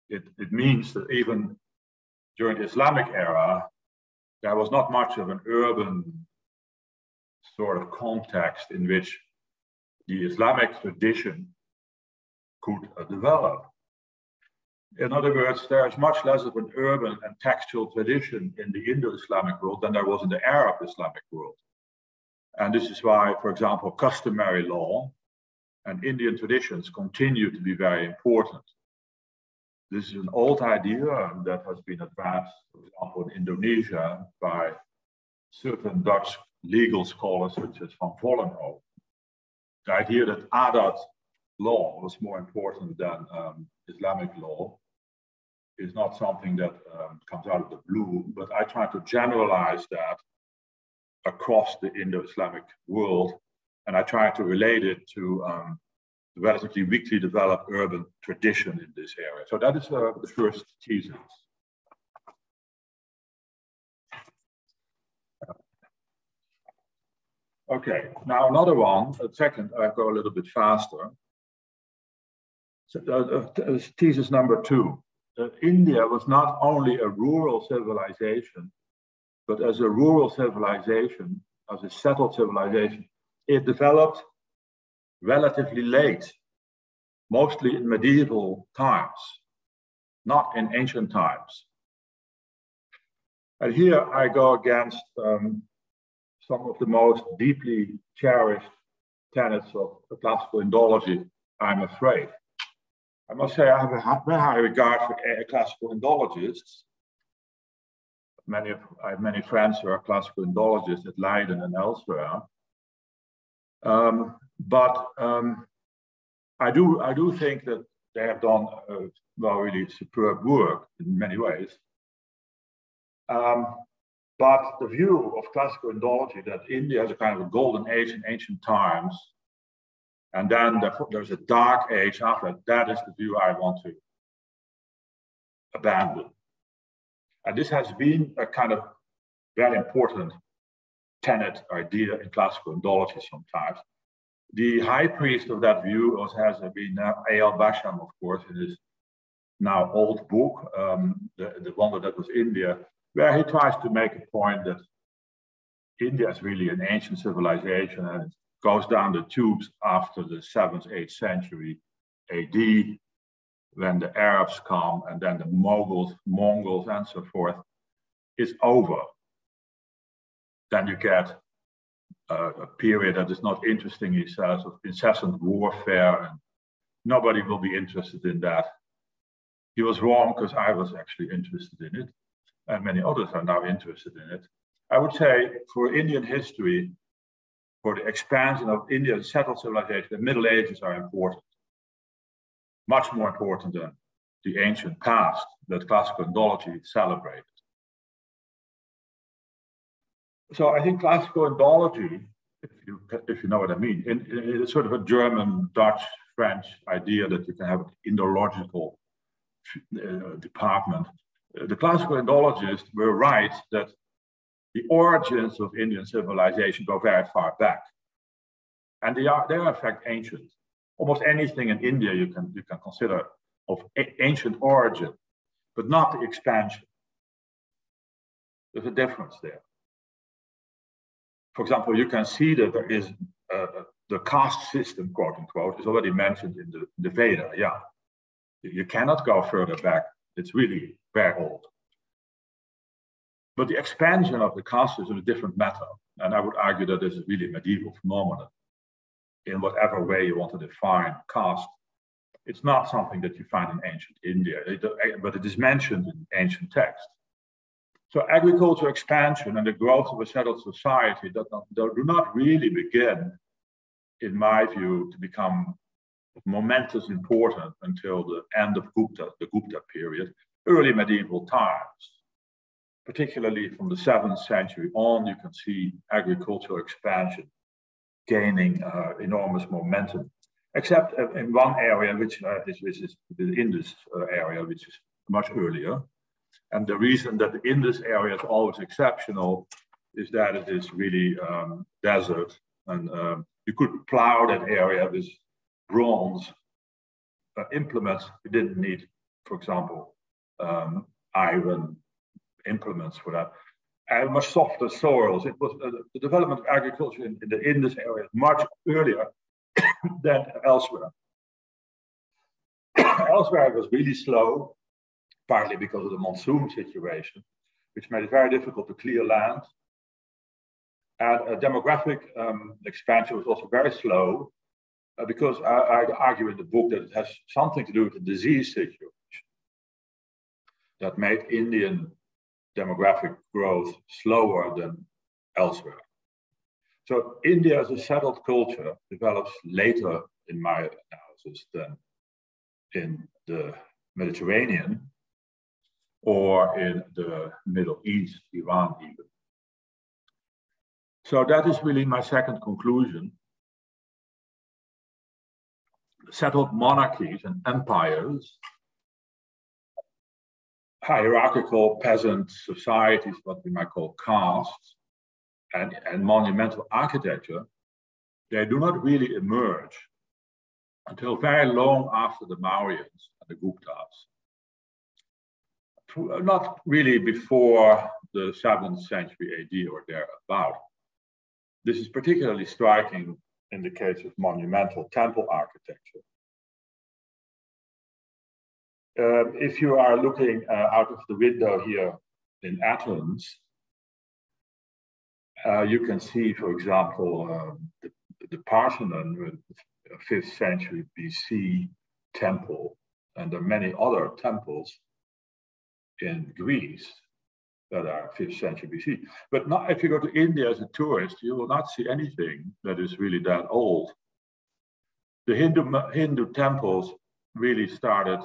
It means that even during the Islamic era, there was not much of an urban sort of context in which the Islamic tradition could develop. In other words, there is much less of an urban and textual tradition in the Indo-Islamic world than there was in the Arab Islamic world. And this is why, for example, customary law and Indian traditions continue to be very important. This is an old idea that has been advanced, for example, in Indonesia by certain Dutch legal scholars such as Van Vollenhoven. The idea that arid law was more important than Islamic law is not something that comes out of the blue, but I try to generalize that across the Indo-Islamic world, and I try to relate it to the relatively weakly developed urban tradition in this area. So that is the first thesis. Okay, now another one, a second, I go a little bit faster. So, thesis number 2. India was not only a rural civilization, but as a rural civilization, as a settled civilization, it developed relatively late, mostly in medieval times, not in ancient times. And here I go against some of the most deeply cherished tenets of classical Indology, I'm afraid. I must say I have a very high regard for classical Indologists. I have many friends who are classical Indologists at Leiden and elsewhere. But I do think that they have done really superb work in many ways. But the view of classical Indology that India has a kind of a golden age in ancient times, and then there's a dark age after that is the view I want to abandon. And this has been a kind of very important tenet idea in classical Indology sometimes. The high priest of that view also has been A.L. Basham, of course, in his now old book, The Wonder That Was India, where he tries to make a point that India is really an ancient civilization and it goes down the tubes after the 7th, 8th century AD, when the Arabs come and then the Mongols and so forth. Is over. Then you get a period that is not interesting, he says, of incessant warfare, and nobody will be interested in that. He was wrong, because I was actually interested in it, and many others are now interested in it. I would say for Indian history, for the expansion of India's settled civilization, the Middle Ages are important, much more important than the ancient past that classical Indology celebrated. So I think classical Indology, if you know what I mean, it's sort of a German, Dutch, French idea that you can have an Indological department. The classical Indologists were right that the origins of Indian civilization go very far back, and they are in fact ancient. Almost anything in India you can consider of ancient origin, but not the expansion. There's a difference there. For example, you can see that there is the caste system, quote unquote, is already mentioned in the Veda. Yeah, you cannot go further back. It's really very old. But the expansion of the caste system is a different matter. And I would argue that this is really a medieval phenomenon. In whatever way you want to define caste, it's not something that you find in ancient India, but it is mentioned in ancient texts. So agricultural expansion and the growth of a settled society do not really begin, in my view, to become momentous important until the end of the Gupta period, early medieval times. Particularly from the 7th century on, you can see agricultural expansion gaining enormous momentum, except in one area, which is the Indus area, which is much earlier. And the reason that the Indus area is always exceptional is that it is really desert, and you could plow that area with bronze implements. You didn't need, for example, iron implements for that. And much softer soils. It was the development of agriculture in the Indus area much earlier than elsewhere. Elsewhere it was really slow, partly because of the monsoon situation, which made it very difficult to clear land. And demographic expansion was also very slow, because I argue in the book that it has something to do with the disease situation that made Indian demographic growth slower than elsewhere. So India as a settled culture develops later, in my analysis, than in the Mediterranean or in the Middle East, Iran even. So that is really my second conclusion. Settled monarchies and empires, hierarchical peasant societies, what we might call castes, and monumental architecture, they do not really emerge until very long after the Mauryans and the Guptas. Not really before the 7th century AD or thereabout. This is particularly striking in the case of monumental temple architecture. If you are looking out of the window here in Athens, you can see, for example, the Parthenon, 5th century BC temple, and there are many other temples in Greece that are 5th century BC. But not, if you go to India as a tourist, you will not see anything that is really that old. The Hindu temples really started,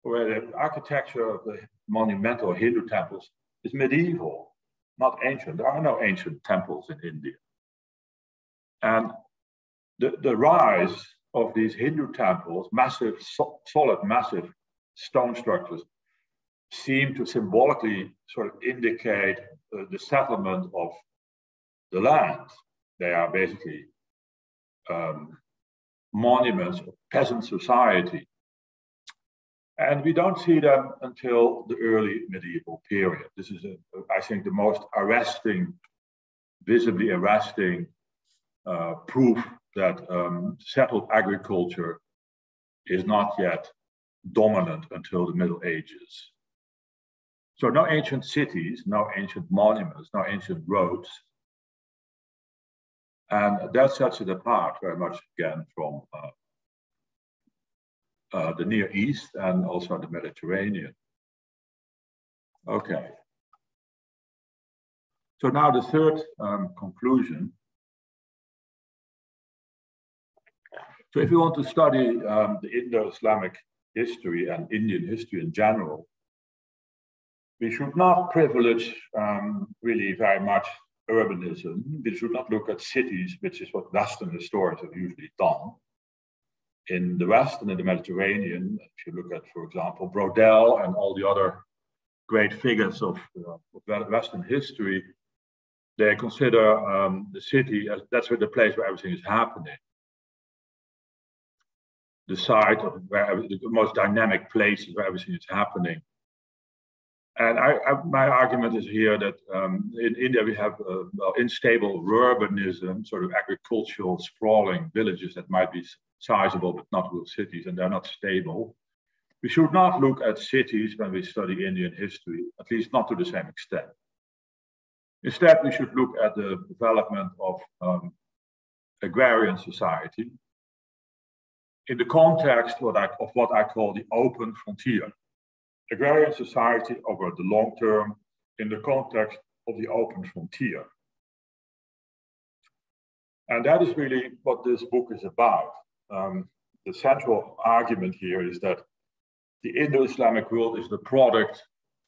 where the architecture of the monumental Hindu temples is medieval, not ancient. There are no ancient temples in India. And the rise of these Hindu temples, massive, solid, massive stone structures, seem to symbolically sort of indicate the settlement of the land. They are basically monuments of peasant society. And we don't see them until the early medieval period. This is, I think, the most arresting, visibly arresting proof that settled agriculture is not yet dominant until the Middle Ages. So no ancient cities, no ancient monuments, no ancient roads. And that sets it apart very much again from the Near East and also the Mediterranean. Okay. So now the third conclusion. So if you want to study the Indo-Islamic history and Indian history in general, we should not privilege really very much urbanism. We should not look at cities, which is what Western historians have usually done. In the West and in the Mediterranean, if you look at, for example, Brodel and all the other great figures of Western history, they consider the city as that's where the place where everything is happening. The site of where the most dynamic places where everything is happening. And my argument is here that in India we have unstable urbanism, sort of agricultural sprawling villages that might be sizable but not real cities, and they're not stable. We should not look at cities when we study Indian history, at least not to the same extent. Instead, we should look at the development of agrarian society in the context of what I call the open frontier. Agrarian society over the long term in the context of the open frontier. And that is really what this book is about. The central argument here is that the Indo-Islamic world is the product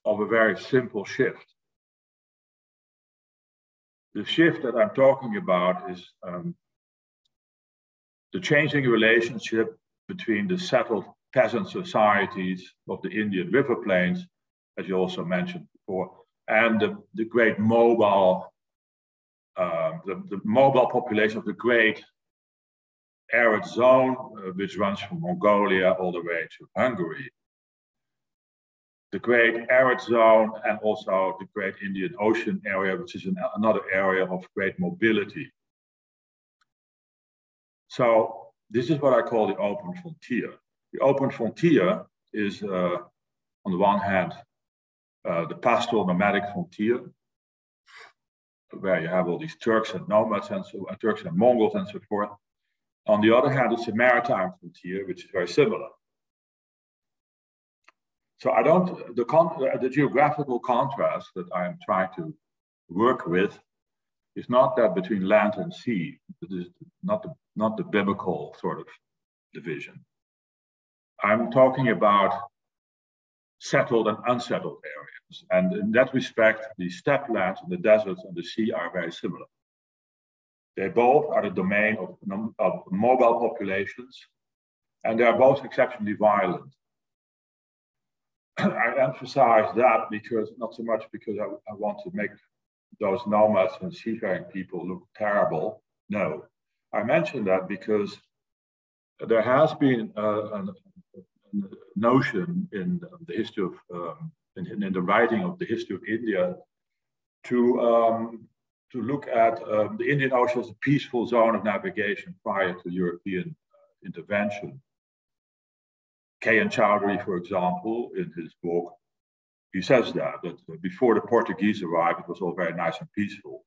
of a very simple shift. The shift that I'm talking about is the changing relationship between the settled peasant societies of the Indian river plains, as you also mentioned before, and the great mobile, the mobile population of the great arid zone, which runs from Mongolia all the way to Hungary. The great arid zone and also the great Indian Ocean area, which is another area of great mobility. So this is what I call the open frontier. The open frontier is, on the one hand, the pastoral nomadic frontier, where you have all these Turks and nomads and so Turks and Mongols and so forth. On the other hand, it's a maritime frontier, which is very similar. So I don't, the geographical contrast that I am trying to work with is not that between land and sea. It is not the biblical sort of division. I'm talking about settled and unsettled areas. And in that respect, the steppe lands and the deserts and the sea are very similar. They both are the domain of mobile populations, and they are both exceptionally violent. I emphasize that because, not so much because I want to make those nomads and seafaring people look terrible. No, I mention that because there has been a notion in the history of, in the writing of the history of India to look at the Indian Ocean as a peaceful zone of navigation prior to European intervention. K.N. Chowdhury, for example, in his book, he says that before the Portuguese arrived, it was all very nice and peaceful.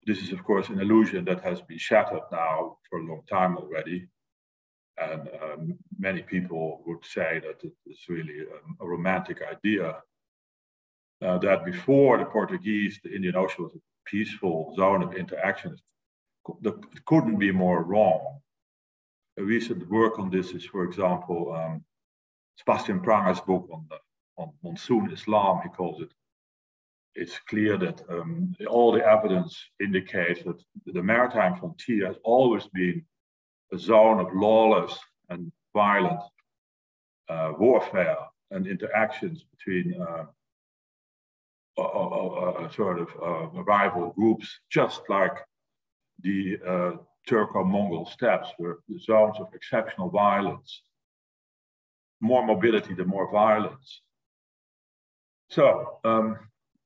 This is, of course, an illusion that has been shattered now for a long time already. And many people would say that it is really a romantic idea that before the Portuguese, the Indian Ocean was a peaceful zone of interaction. It couldn't be more wrong. A recent work on this is, for example, Sebastian Pranger's book on monsoon Islam, he calls it. It's clear that all the evidence indicates that the maritime frontier has always been a zone of lawless and violent warfare and interactions between sort of rival groups, just like the Turco-Mongol steppes were zones of exceptional violence. More mobility, the more violence. So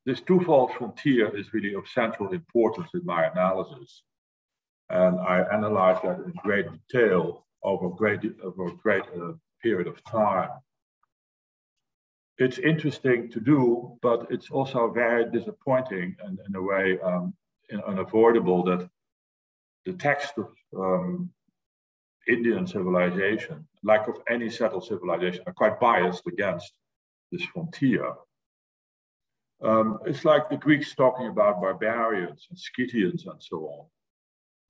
this twofold frontier is really of central importance in my analysis. And I analyzed that in great detail over a great period of time. It's interesting to do, but it's also very disappointing and in a way unavoidable that the text of Indian civilization, like of any settled civilization, are quite biased against this frontier. It's like the Greeks talking about barbarians and Scythians and so on.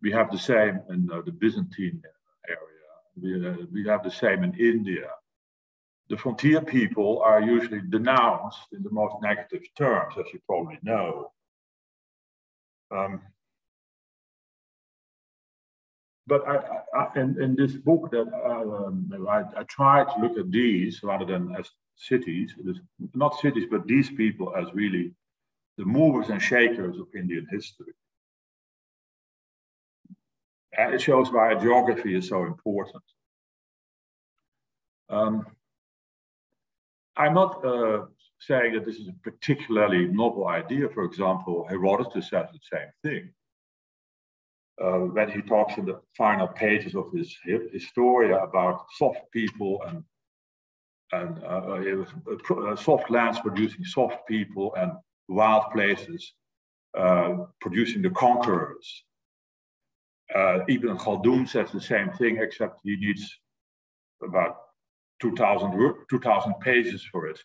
We have the same in the Byzantine area. We have the same in India. The frontier people are usually denounced in the most negative terms, as you probably know. But in this book that I try to look at these rather than as cities, not cities, but these people as really the movers and shakers of Indian history. And it shows why geography is so important. I'm not saying that this is a particularly novel idea. For example, Herodotus says the same thing. When he talks in the final pages of his Historia about soft people and soft lands producing soft people and wild places producing the conquerors. Ibn Khaldun says the same thing, except he needs about 2,000 pages for it.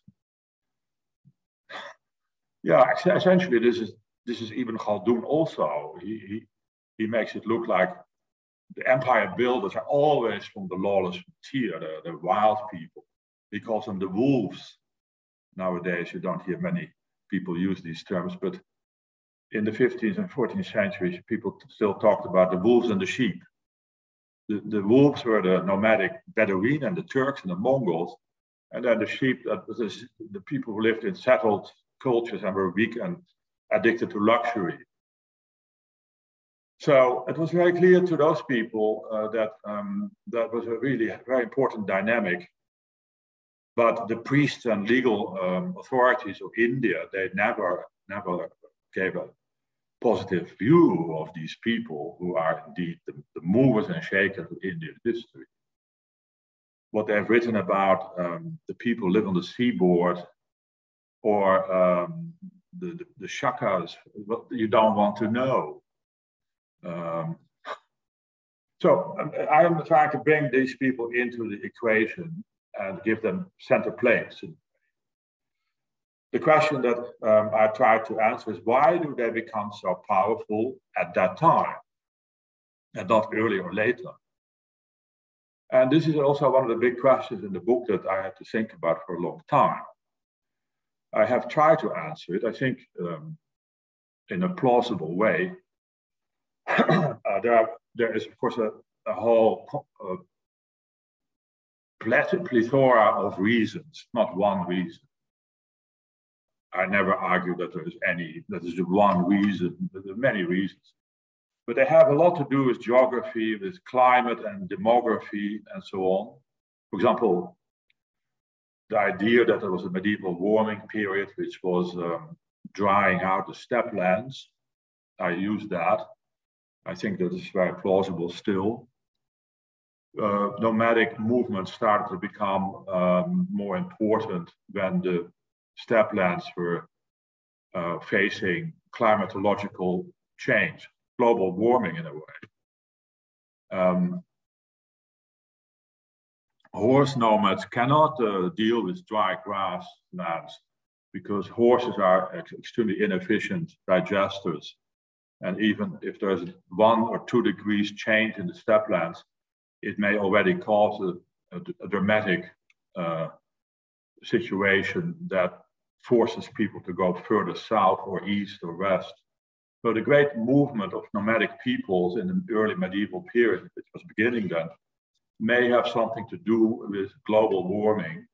Yeah, essentially, this is Ibn Khaldun also. He makes it look like the empire builders are always from the lawless frontier, the wild people. He calls them the wolves. Nowadays, you don't hear many people use these terms, but in the 15th and 14th centuries, people still talked about the wolves and the sheep. The wolves were the nomadic Bedouin and the Turks and the Mongols, and then the sheep, that was the people who lived in settled cultures and were weak and addicted to luxury. So it was very clear to those people that that was a really very important dynamic. But the priests and legal authorities of India, they never gave a positive view of these people who are indeed the movers and shakers of Indian history. What they've written about the people who live on the seaboard or the shakas, what you don't want to know. So I am trying to bring these people into the equation and give them center place. The question that I try to answer is, why do they become so powerful at that time and not earlier or later? And this is also one of the big questions in the book that I had to think about for a long time. I have tried to answer it, I think, in a plausible way. There is, of course, a whole plethora of reasons, not one reason. I never argue that there is one reason. There are many reasons. But they have a lot to do with geography, with climate and demography, and so on. For example, the idea that there was a medieval warming period, which was drying out the steppe lands. I use that. I think that is very plausible still. Nomadic movements started to become more important when the steppe lands were facing climatological change, global warming in a way. Horse nomads cannot deal with dry grass lands because horses are extremely inefficient digesters. And even if there's 1 or 2 degrees change in the steppe lands, it may already cause a dramatic situation that forces people to go further south or east or west. So the great movement of nomadic peoples in the early medieval period, which was beginning then, may have something to do with global warming.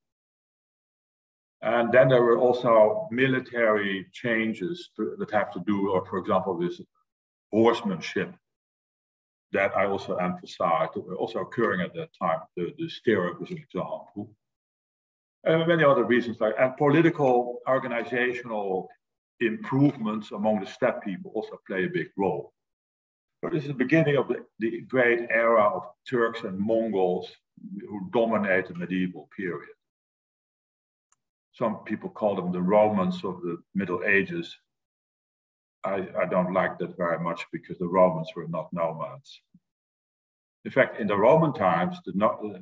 And then there were also military changes that have to do, for example, with horsemanship. that I also emphasized, were also occurring at that time. The stirrup was an example. And many other reasons, and political organizational improvements among the steppe people also play a big role. So this is the beginning of the great era of Turks and Mongols who dominate the medieval period. Some people call them the Romans of the Middle Ages. I don't like that very much because the Romans were not nomads. In fact, in the Roman times, the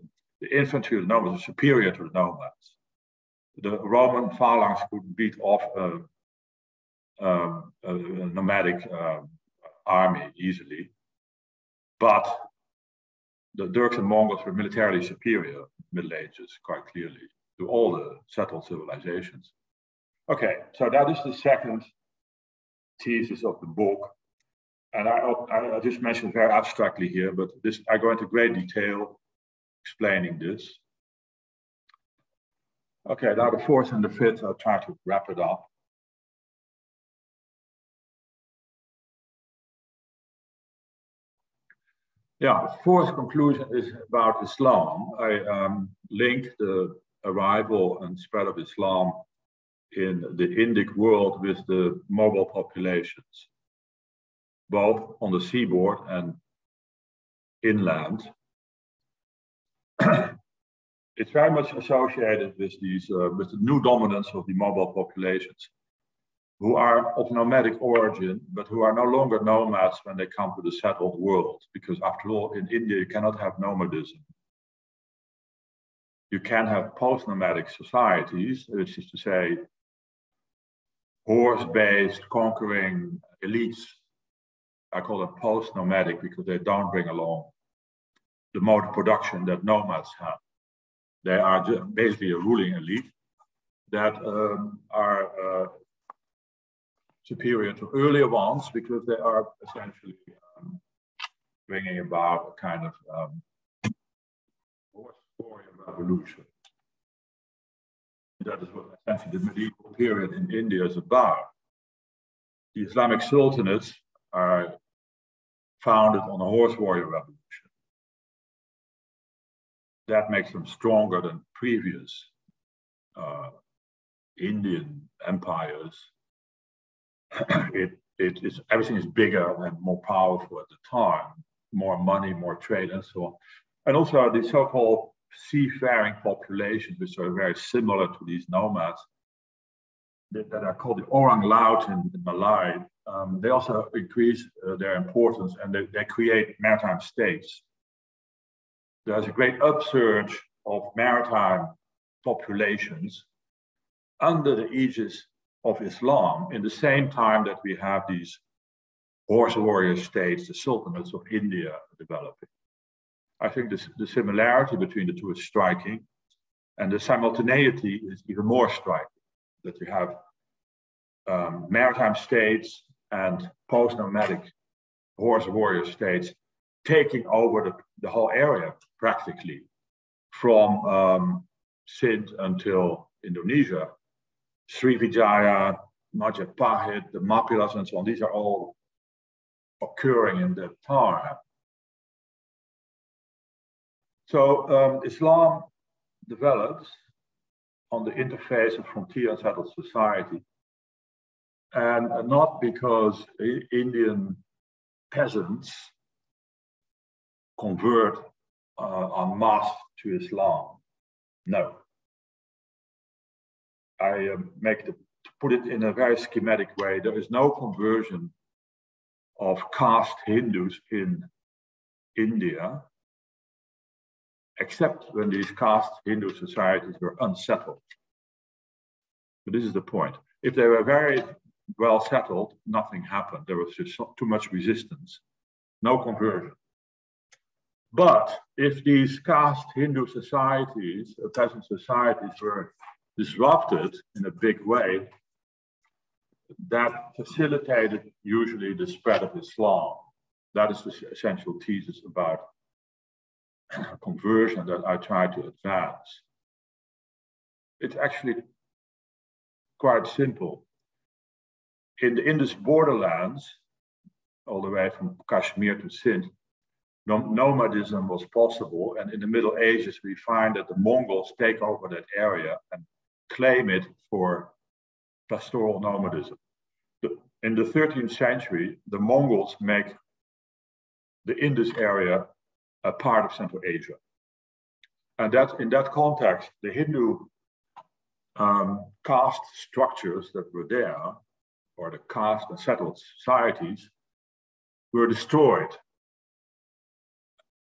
infantry of the nomads was superior to the nomads. The Roman phalanx could beat off a nomadic army easily, but the Turks and Mongols were militarily superior in the Middle Ages, quite clearly, to all the settled civilizations. Okay, so that is the second thesis of the book. And I just mentioned very abstractly here, but I go into great detail explaining this. Okay, now the fourth and the fifth, I'll try to wrap it up. Yeah, the fourth conclusion is about Islam. I link the arrival and spread of Islam in the Indic world with the mobile populations, both on the seaboard and inland. It's very much associated with with the new dominance of the mobile populations, who are of nomadic origin, but who are no longer nomads when they come to the settled world. Because after all, in India, you cannot have nomadism. You can have post-nomadic societies, which is to say, horse-based conquering elites. I call them post-nomadic because they don't bring along the mode of production that nomads have. They are basically a ruling elite that are superior to earlier ones because they are essentially bringing about a kind of horse-warrior revolution. That is what essentially the medieval period in India is about. The Islamic sultanates are founded on a horse-warrior revolution. That makes them stronger than previous Indian empires. Everything is bigger and more powerful at the time, more money, more trade, and so on. And also the so-called seafaring populations, which are very similar to these nomads, that are called the orang laut in Malay. They also increase their importance, and they create maritime states. There's a great upsurge of maritime populations under the aegis of Islam in the same time that we have these horse warrior states, the sultanates of India, developing. I think the similarity between the two is striking, and the simultaneity is even more striking, that you have maritime states and post-nomadic horse warrior states taking over the whole area practically, from Sindh until Indonesia. Srivijaya, Majapahit, the Mapilas, and so on, these are all occurring in that time. So Islam develops on the interface of frontier and settled society, and not because Indian peasants convert en masse to Islam. No. I to put it in a very schematic way, there is no conversion of caste Hindus in India, except when these caste Hindu societies were unsettled. So this is the point. If they were very well settled, nothing happened. There was just too much resistance, no conversion. But if these caste Hindu societies, peasant societies, were disrupted in a big way, that facilitated usually the spread of Islam. That is the essential thesis about conversion that I try to advance. It's actually quite simple. In the Indus borderlands, all the way from Kashmir to Sindh, nomadism was possible. And in the Middle Ages, we find that the Mongols take over that area and claim it for pastoral nomadism. In the 13th century, the Mongols make the Indus area a part of Central Asia. And that in that context, the Hindu caste structures that were there, or the caste and settled societies, were destroyed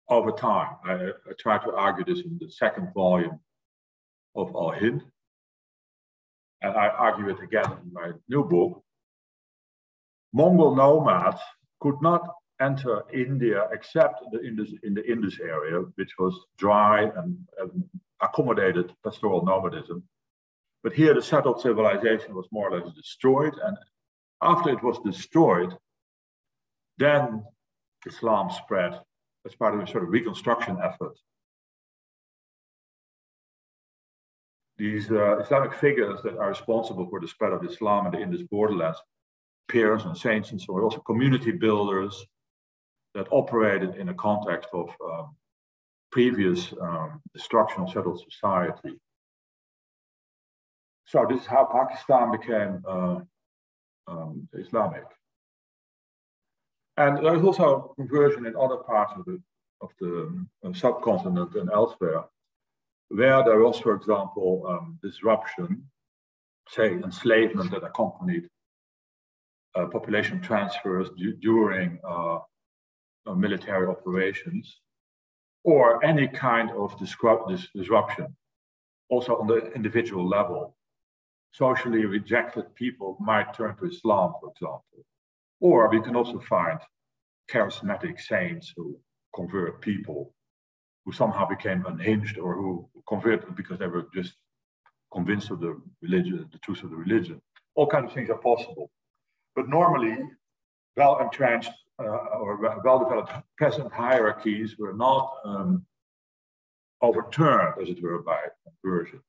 over time. I try to argue this in the second volume of Al Hind, and I argue it again in my new book. Mongol nomads could not enter India except in the Indus area, which was dry and accommodated pastoral nomadism. But here the settled civilization was more or less destroyed, and after it was destroyed, then Islam spread as part of a sort of reconstruction effort. These Islamic figures that are responsible for the spread of Islam in the Indus borderlands, peers and saints and so on, also community builders that operated in a context of previous destruction of settled society. So this is how Pakistan became Islamic. And there is also conversion in other parts of the subcontinent and elsewhere, where there was, for example, disruption, say enslavement that accompanied population transfers during military operations, or any kind of disruption, also on the individual level. Socially rejected people might turn to Islam, for example. Or we can also find charismatic saints who convert people who somehow became unhinged, or who converted because they were just convinced of the religion, the truth of the religion. All kinds of things are possible. But normally, well-entrenched or well-developed peasant hierarchies were not overturned, as it were, by conversion.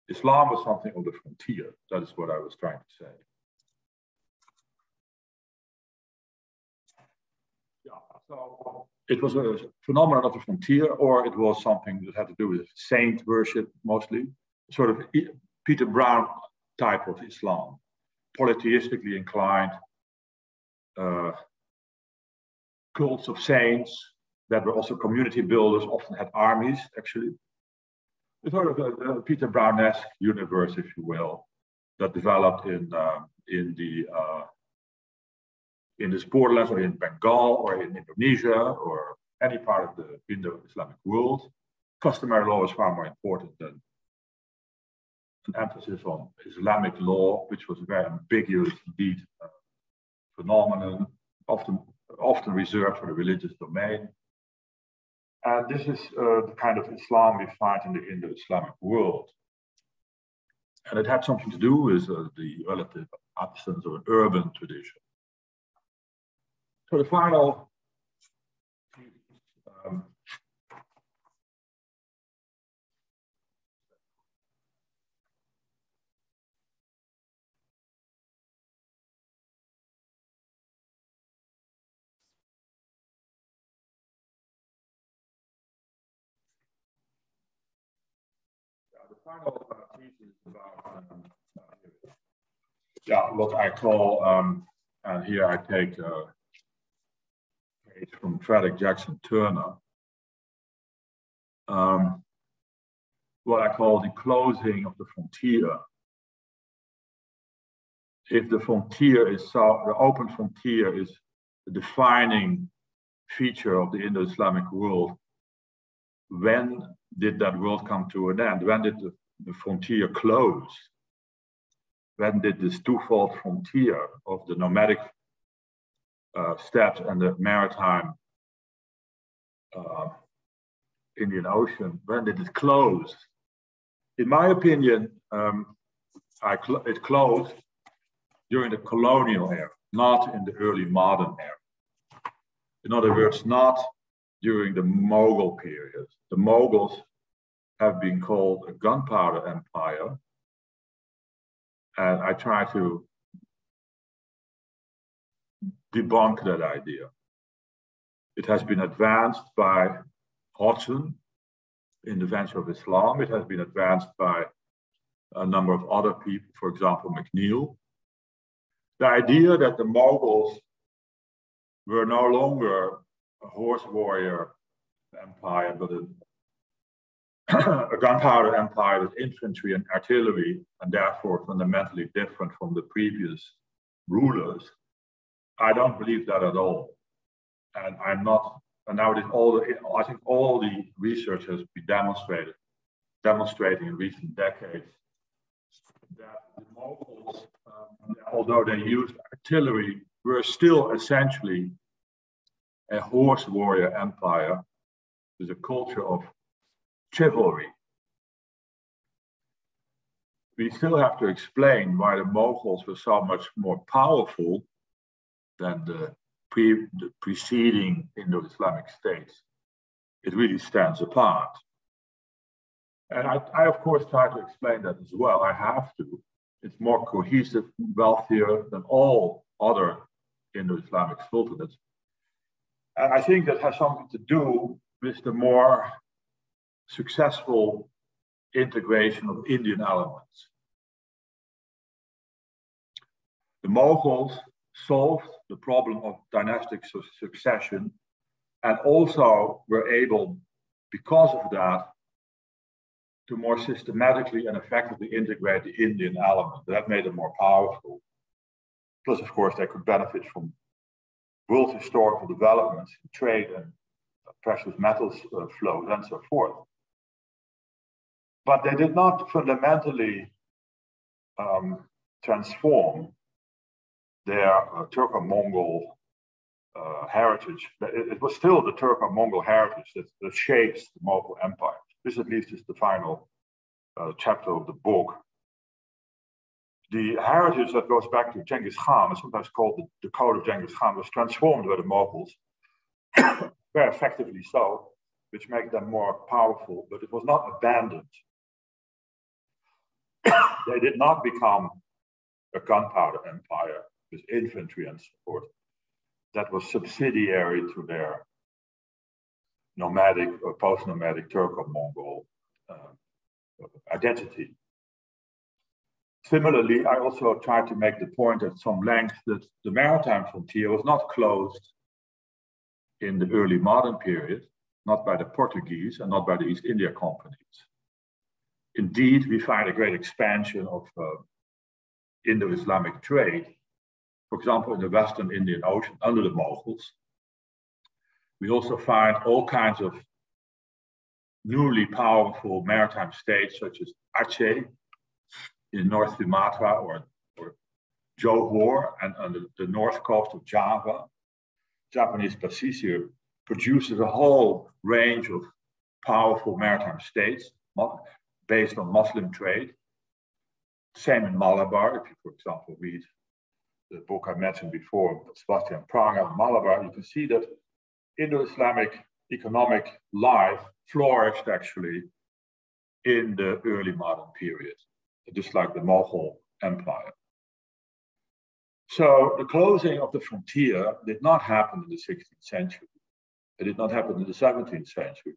Islam was something on the frontier. That is what I was trying to say. Yeah, so it was a phenomenon of the frontier, or it was something that had to do with saint worship, mostly, sort of Peter Brown type of Islam, polytheistically inclined, cults of saints that were also community builders, often had armies, actually. It's sort of a Peter Brown-esque universe, if you will, that developed in this borderlands, or in Bengal, or in Indonesia, or any part of the Indo-Islamic world. Customary law is far more important than an emphasis on Islamic law, which was a very ambiguous, indeed, phenomenon, often reserved for the religious domain. And this is the kind of Islam we find in the Indo-Islamic world. And it had something to do with the relative absence of an urban tradition. So the final thesis about what I call, and here I take a page from Frederick Jackson Turner, what I call the closing of the frontier. If the frontier is the open frontier is the defining feature of the Indo-Islamic world, when did that world come to an end? When did the frontier close? When did this twofold frontier of the nomadic steppes and the maritime Indian Ocean, when did it close? In my opinion, it closed during the colonial era, not in the early modern era. In other words, not during the Mughal period. The Mughals have been called a gunpowder empire, and I try to debunk that idea. It has been advanced by Hodgson in the Venture of Islam. It has been advanced by a number of other people, for example, McNeill. The idea that the Mughals were no longer a horse warrior empire, but a gunpowder empire with infantry and artillery, and therefore fundamentally different from the previous rulers, I don't believe that at all. And I'm not, and nowadays I think all the research has been demonstrating in recent decades that the Mughals, although they used artillery, were still essentially a horse warrior empire with a culture of chivalry. We still have to explain why the Mughals were so much more powerful than the preceding Indo-Islamic states. It really stands apart. And I, of course, try to explain that as well. I have to. It's more cohesive, wealthier than all other Indo-Islamic sultanates. And I think that has something to do with the more successful integration of Indian elements. The Mughals solved the problem of dynastic succession and also were able, because of that, to more systematically and effectively integrate the Indian element. That made them more powerful. Plus, of course, they could benefit from world historical developments, trade and precious metals flows and so forth. But they did not fundamentally transform their Turco-Mongol heritage. It was still the Turco-Mongol heritage that shapes the Mughal Empire. This at least is the final chapter of the book. The heritage that goes back to Genghis Khan, is sometimes called the Code of Genghis Khan, was transformed by the Mughals, very effectively so, which makes them more powerful, but it was not abandoned. They did not become a gunpowder empire with infantry and so forth. That was subsidiary to their nomadic or post-nomadic Turco-Mongol identity. Similarly, I also tried to make the point at some length that the maritime frontier was not closed in the early modern period, not by the Portuguese and not by the East India companies. Indeed, we find a great expansion of Indo-Islamic trade, for example, in the Western Indian Ocean under the Mughals. We also find all kinds of newly powerful maritime states, such as Aceh in North Sumatra or Johor and on the north coast of Java. Japanese Pacific produces a whole range of powerful maritime states based on Muslim trade. Same in Malabar. If you, for example, read the book I mentioned before, Sebastian Pranger, Malabar, you can see that Indo-Islamic economic life flourished actually in the early modern period, just like the Mughal Empire. So the closing of the frontier did not happen in the 16th century. It did not happen in the 17th century.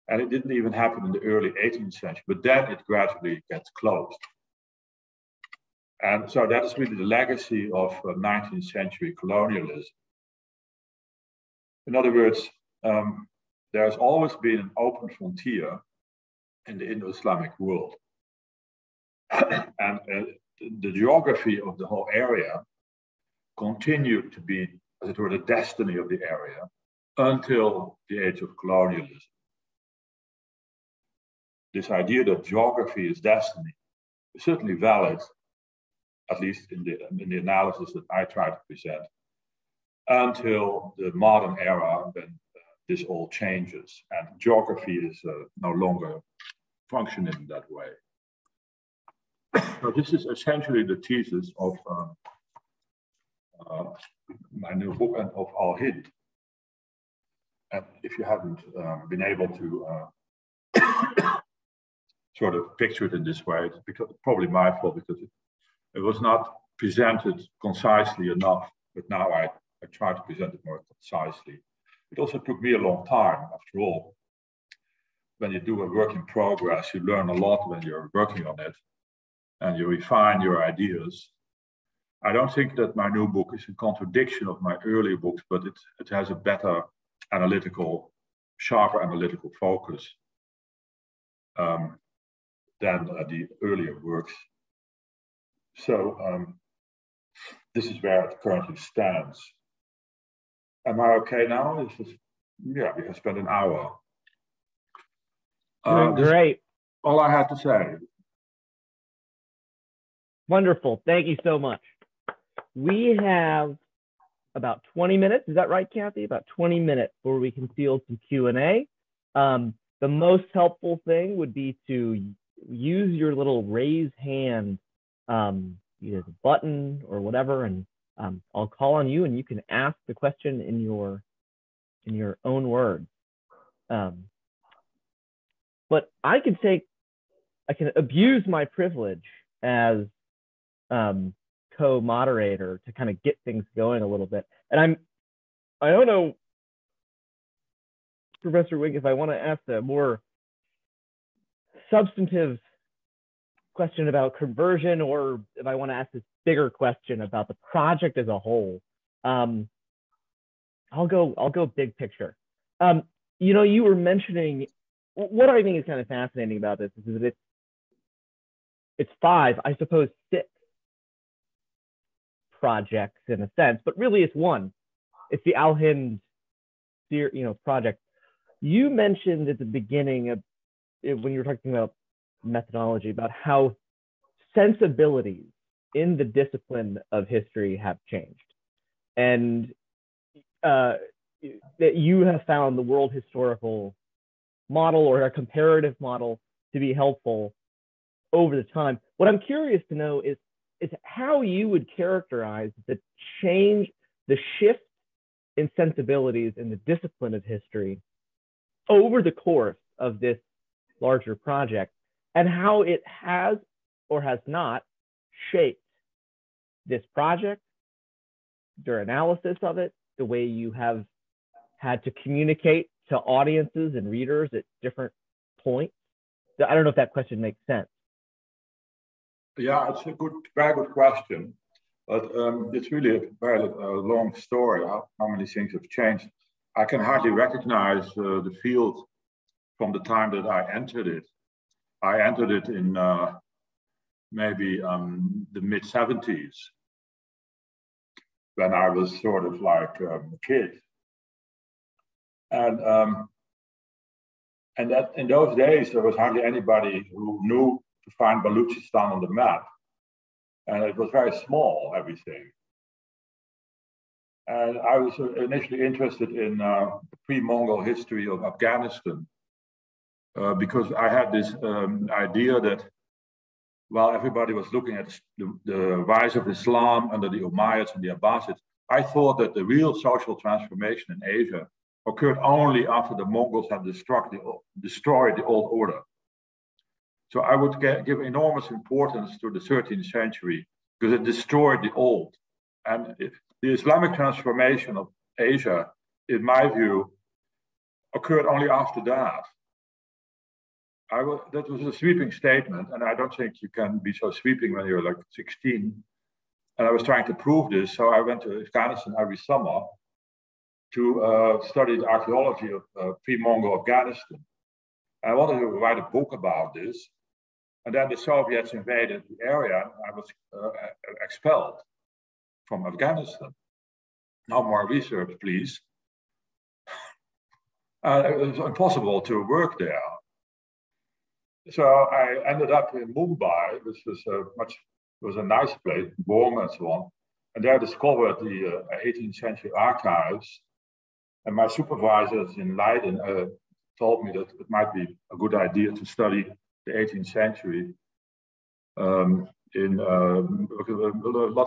And it didn't even happen in the early 18th century, but then it gradually gets closed. And so that is really the legacy of 19th century colonialism. In other words, there has always been an open frontier in the Indo-Islamic world. And the geography of the whole area continued to be, as it were, the destiny of the area until the age of colonialism. This idea that geography is destiny is certainly valid, at least in the analysis that I try to present, until the modern era when this all changes and geography is no longer functioning in that way. So this is essentially the thesis of my new book and of Al-Hind. And if you haven't been able to sort of picture it in this way, it's probably my fault, because it was not presented concisely enough, but now I try to present it more concisely. It also took me a long time, after all. When you do a work in progress, you learn a lot when you're working on it, and you refine your ideas. I don't think that my new book is in contradiction of my earlier books, but it has a better analytical, sharper analytical focus than the earlier works. So this is where it currently stands. Am I okay now? Yeah, we have spent an hour. Great. All I had to say. Wonderful. Thank you so much. We have about 20 minutes. Is that right, Kathy? About 20 minutes before we can field some Q&A. The most helpful thing would be to use your little raise hand, either the button or whatever, and I'll call on you and you can ask the question in your own words. But I can abuse my privilege as co-moderator to kind of get things going a little bit. And I don't know, Professor Wink, if I want to ask a more substantive question about conversion, or if I want to ask this bigger question about the project as a whole. I'll go big picture. You know, you were mentioning, what I think is kind of fascinating about this is that it's 5, I suppose 6 projects in a sense, but really it's 1. It's the Al Hind, project. You mentioned at the beginning of when you were talking about methodology, about how sensibilities in the discipline of history have changed, and that you have found the world historical model or a comparative model to be helpful over the time. What I'm curious to know is how you would characterize the change, the shift in sensibilities in the discipline of history over the course of this larger project, and how it has or has not shaped this project, your analysis of it, the way you have had to communicate to audiences and readers at different points. I don't know if that question makes sense. Yeah, it's a very good question, but it's really a very long story, how many things have changed. I can hardly recognize the field from the time that I entered it. I entered it in maybe the mid-70s, when I was sort of like a kid. And that in those days, there was hardly anybody who knew to find Balochistan on the map. And it was very small, everything. And I was initially interested in the pre-Mongol history of Afghanistan, because I had this idea that while everybody was looking at the rise of Islam under the Umayyads and the Abbasids, I thought that the real social transformation in Asia occurred only after the Mongols had destroyed the old order. So I would give enormous importance to the 13th century because it destroyed the old. And the Islamic transformation of Asia, in my view, occurred only after that. That was a sweeping statement, and I don't think you can be so sweeping when you're like 16. And I was trying to prove this, so I went to Afghanistan every summer to study the archaeology of pre-Mongol Afghanistan. I wanted to write a book about this, and then the Soviets invaded the area, and I was expelled from Afghanistan. No more research, please. It was impossible to work there. So I ended up in Mumbai, which was a nice place, warm and so on. And there I discovered the 18th century archives. And my supervisors in Leiden told me that it might be a good idea to study the 18th century. Lots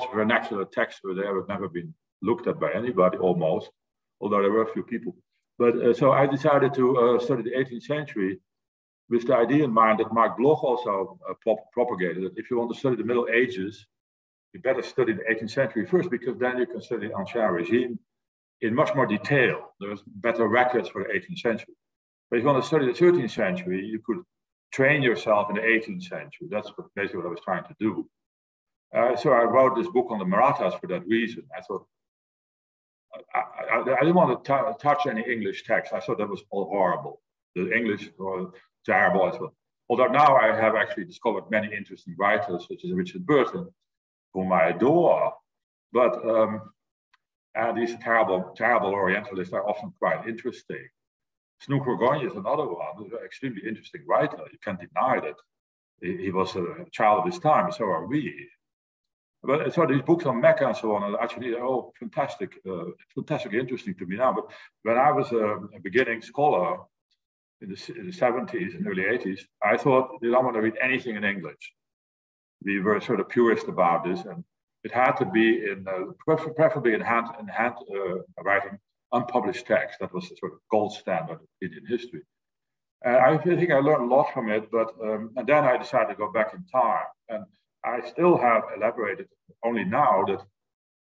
of vernacular texts were there, had never been looked at by anybody almost, although there were a few people. But so I decided to study the 18th century with the idea in mind that Mark Bloch also propagated that if you want to study the Middle Ages, you better study the 18th century first, because then you can study the Ancien Regime, in much more detail. There's better records for the 18th century. But if you want to study the 13th century, you could train yourself in the 18th century. That's basically what I was trying to do. So I wrote this book on the Marathas for that reason. I thought, I didn't want to touch any English text. I thought that was all horrible. The English was terrible as well. Although now I have actually discovered many interesting writers, such as Richard Burton, whom I adore. But these terrible Orientalists are often quite interesting. Snoek Gorgonje is another one, who's an extremely interesting writer. You can't deny that. He was a child of his time, so are we. But so these books on Mecca and so on are actually all fantastically interesting to me now. But when I was a beginning scholar in the 70s and early 80s, I thought you don't want to read anything in English. We were sort of purist about this, and it had to be in preferably in hand writing, unpublished text. That was the sort of gold standard of Indian history. I think I learned a lot from it, but and then I decided to go back in time, and I still have elaborated only now that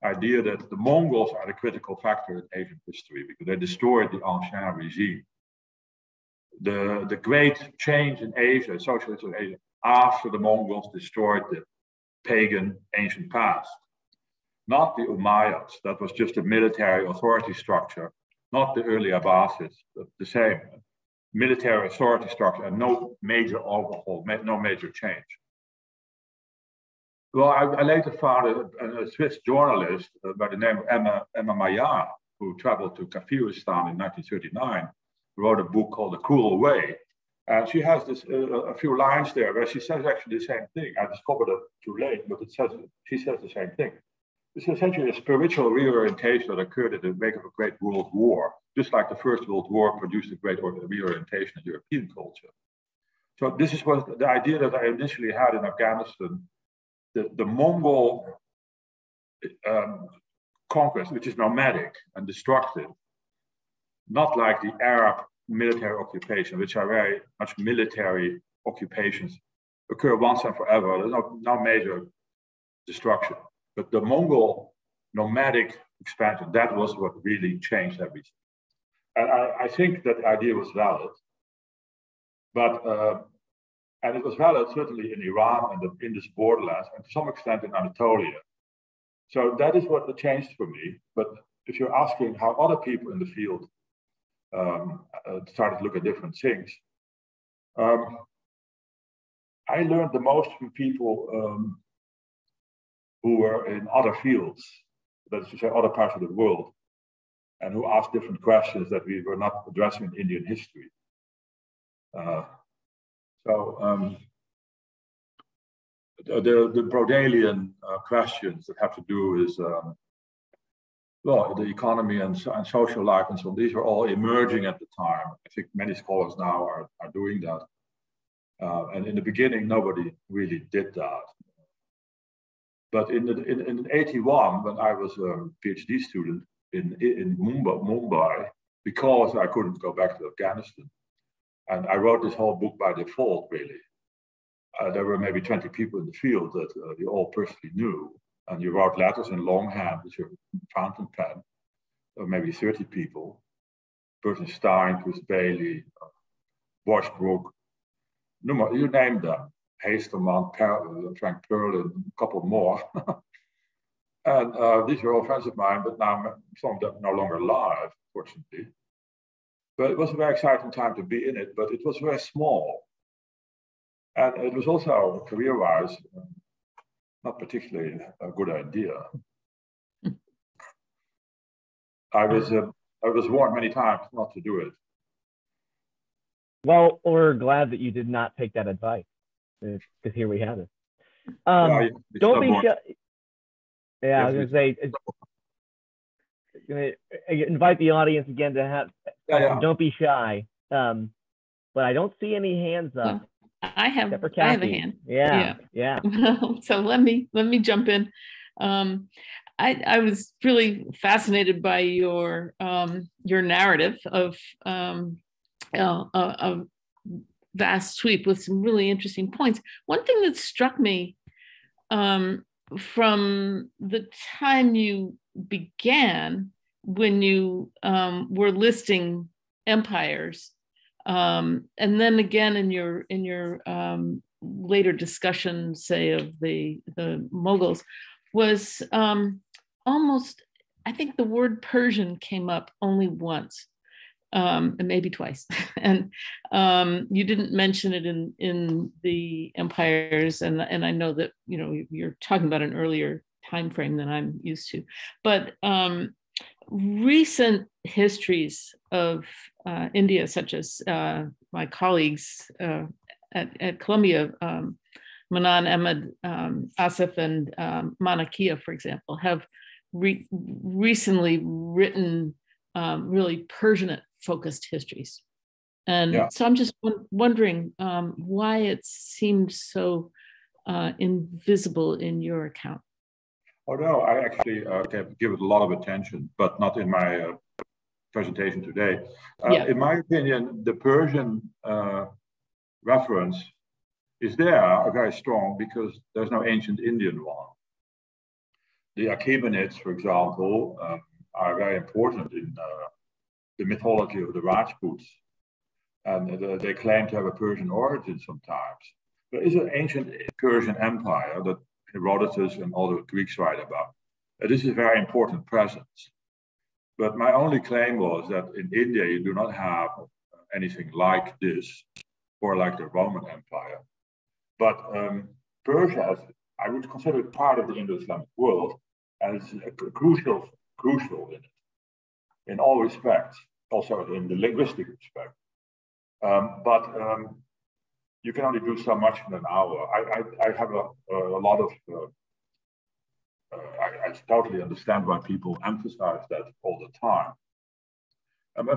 idea that the Mongols are the critical factor in Asian history because they destroyed the ancien regime. The great change in Asia, socialist in Asia, after the Mongols destroyed the pagan ancient past. Not the Umayyads, that was just a military authority structure, not the early Abbasids, the same military authority structure and no major overhaul, no major change. Well, I later found a Swiss journalist by the name of Emma Maillard, who traveled to Kafiristan in 1939, wrote a book called The Cruel Way. And she has this a few lines there where she says actually the same thing. I discovered it too late, but she says the same thing. It's essentially a spiritual reorientation that occurred in the wake of a great world war, just like the First World War produced a great reorientation in European culture. So this is what the idea that I initially had in Afghanistan. The Mongol conquest, which is nomadic and destructive, not like the Arab military occupation, which are very much military occupations, occur once and forever. There's no major destruction. But the Mongol nomadic expansion, that was what really changed everything. And I think that idea was valid. But and it was valid certainly in Iran and the Indus borderlands, and to some extent in Anatolia. So that is what changed for me. But if you're asking how other people in the field started to look at different things, I learned the most from people who were in other fields, that is to say, other parts of the world, and who asked different questions that we were not addressing in Indian history. The Brodelian questions that have to do with well, the economy and social life and so on, these were all emerging at the time. I think many scholars now are doing that. And in the beginning, nobody really did that. But in 81, when I was a PhD student in Mumbai, because I couldn't go back to Afghanistan, and I wrote this whole book by default, really. There were maybe 20 people in the field that you all personally knew. And you wrote letters in longhand with your fountain pen, or maybe 30 people. Percy Stein, Chris Bailey, Washbrook, you name them. Hasterman, Frank Perlin, a couple more. And these were all friends of mine, but now some of them no longer alive, fortunately. But it was a very exciting time to be in it, but it was very small. And it was also, career-wise, not particularly a good idea. I was warned many times not to do it. Well, we're glad that you did not take that advice, because here we have it. Don't be shy. Yeah, I was going to say, invite the audience again to have, don't be shy. But I don't see any hands up. I have a hand. Yeah. So let me jump in. I was really fascinated by your narrative of a vast sweep with some really interesting points. One thing that struck me from the time you began when you were listing empires, and then again in your later discussion, say of the Mughals, was almost, I think the word Persian came up only once, and maybe twice, and you didn't mention it in the empires, and I know that you're talking about an earlier time frame than I'm used to, but recent histories of India, such as my colleagues at Columbia, Manan Ahmed Asif and Manakia, for example, have recently written really Persian-focused histories. And so I'm just wondering why it seemed so invisible in your account. Oh no, I actually give it a lot of attention, but not in my presentation today. In my opinion, the Persian reference is there very strong because there's no ancient Indian one. The Achaemenids, for example, are very important in the mythology of the Rajputs, and they claim to have a Persian origin sometimes. There is an ancient Persian empire that Herodotus and all the Greeks write about. This is a very important presence. But my only claim was that in India, you do not have anything like this, or like the Roman Empire. But Persia, I would consider it part of the Indo-Islamic world, and it's crucial in it, in all respects, also in the linguistic respect. But you can only do so much in an hour. I have a lot of, I totally understand why people emphasize that all the time.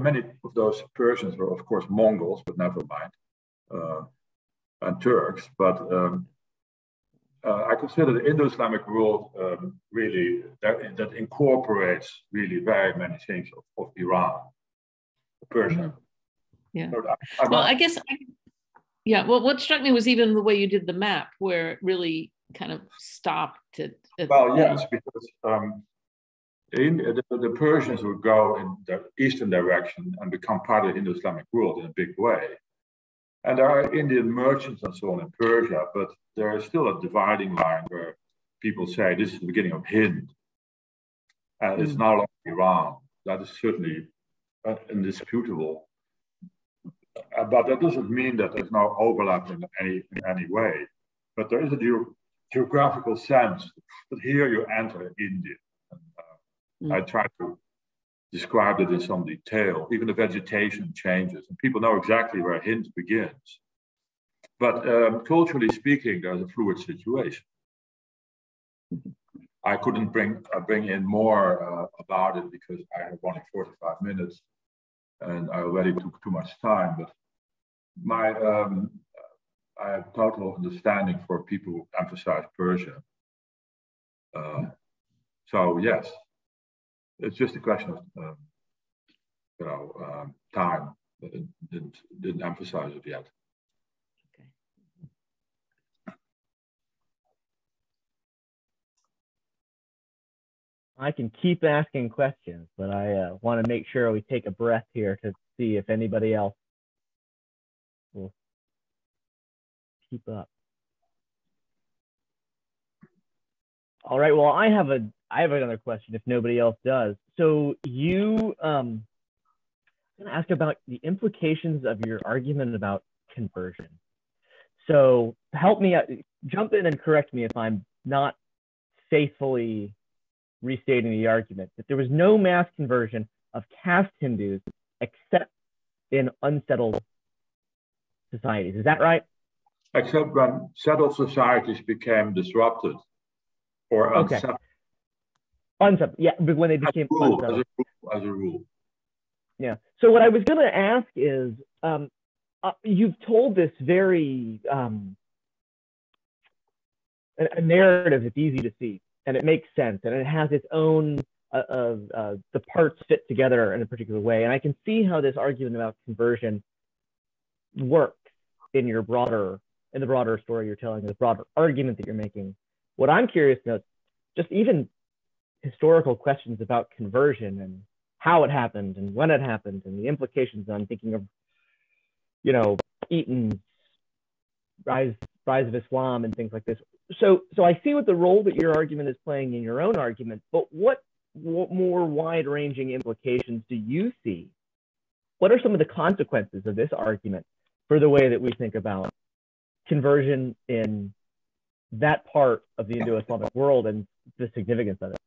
Many of those Persians were, of course, Mongols, but never mind, and Turks. But I consider the Indo-Islamic world really, that incorporates really very many things of Iran, Persia. Yeah. Well, I guess, well, what struck me was even the way you did the map, where it really kind of stopped at well, yes, because the Persians would go in the eastern direction and become part of the Indo-Islamic world in a big way. And there are Indian merchants and so on in Persia, but there is still a dividing line where people say this is the beginning of Hind, and it's no longer Iran. That is certainly indisputable. But that doesn't mean that there's no overlap in any way. But there is a geographical sense that here you enter India. And, I try to describe it in some detail. Even the vegetation changes, and people know exactly where Hind begins. But culturally speaking, there's a fluid situation. I couldn't bring in more about it because I have only 45 minutes. And I already took too much time, but I have total understanding for people who emphasize Persia. So yes, it's just a question of time. Didn't emphasize it yet. Okay. I can keep asking questions, but I want to make sure we take a breath here to see if anybody else will keep up. All right. Well, I have another question if nobody else does. So I'm going to ask about the implications of your argument about conversion. So help me out, jump in and correct me if I'm not faithfully restating the argument, that there was no mass conversion of caste Hindus except in unsettled societies. Is that right? Except when settled societies became disrupted or unsettled. Unsettled, yeah, but when they became unsettled. As a rule. Yeah. So what I was going to ask is, you've told this very a narrative that's easy to see, and it makes sense, and it has its own the parts fit together in a particular way. And I can see how this argument about conversion works in the broader story you're telling, the broader argument that you're making. What I'm curious about, just even historical questions about conversion how it happened and when it happened and the implications on thinking of, you know, Eaton's rise of Islam and things like this. So I see what the role that your argument is playing in your own argument, but what more wide-ranging implications do you see? What are some of the consequences of this argument for the way that we think about conversion in that part of the Indo-Islamic world and the significance of it?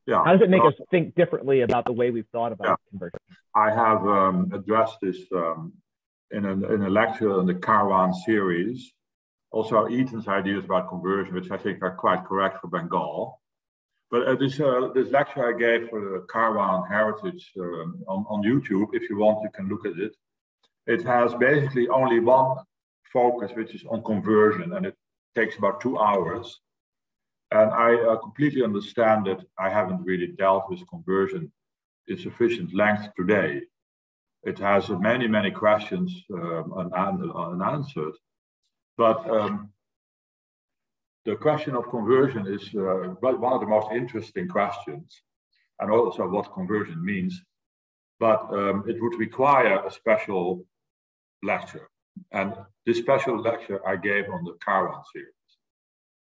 Yeah. How does it make us think differently about the way we've thought about conversion? I have addressed this in a lecture in the Caravan series. Also, Eaton's ideas about conversion, which I think are quite correct for Bengal. But this lecture I gave for the Caravan Heritage on YouTube, if you want, you can look at it. It has basically only one focus, which is on conversion, and it takes about 2 hours. And I completely understand that I haven't really dealt with conversion in sufficient length today. It has many, many questions unanswered. But the question of conversion is one of the most interesting questions, and also what conversion means. But it would require a special lecture. And this special lecture I gave on the Caravan series.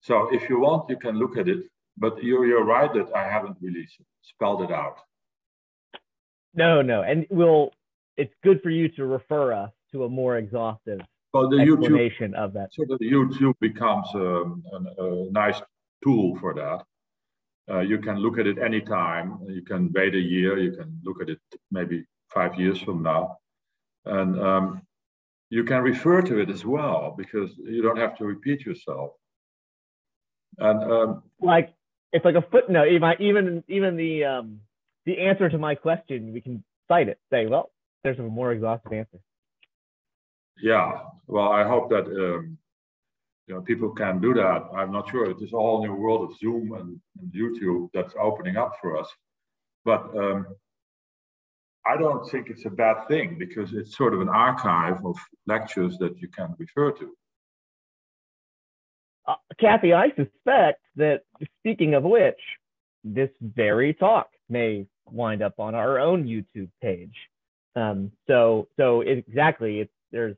So if you want, you can look at it. But you're right that I haven't really spelled it out. No. And it's good for you to refer us to a more exhaustive explanation of that. So that YouTube becomes a nice tool for that. You can look at it anytime. You can wait a year. You can look at it maybe 5 years from now. And you can refer to it as well, because you don't have to repeat yourself. And like it's like a footnote. Even the answer to my question, we can cite it. Say, well, there's a more exhaustive answer. Yeah, well, I hope that people can do that. I'm not sure. It is a whole new world of Zoom and YouTube that's opening up for us. But I don't think it's a bad thing, because it's sort of an archive of lectures that you can refer to. Kathy, I suspect that, speaking of which, this very talk may wind up on our own YouTube page. So there's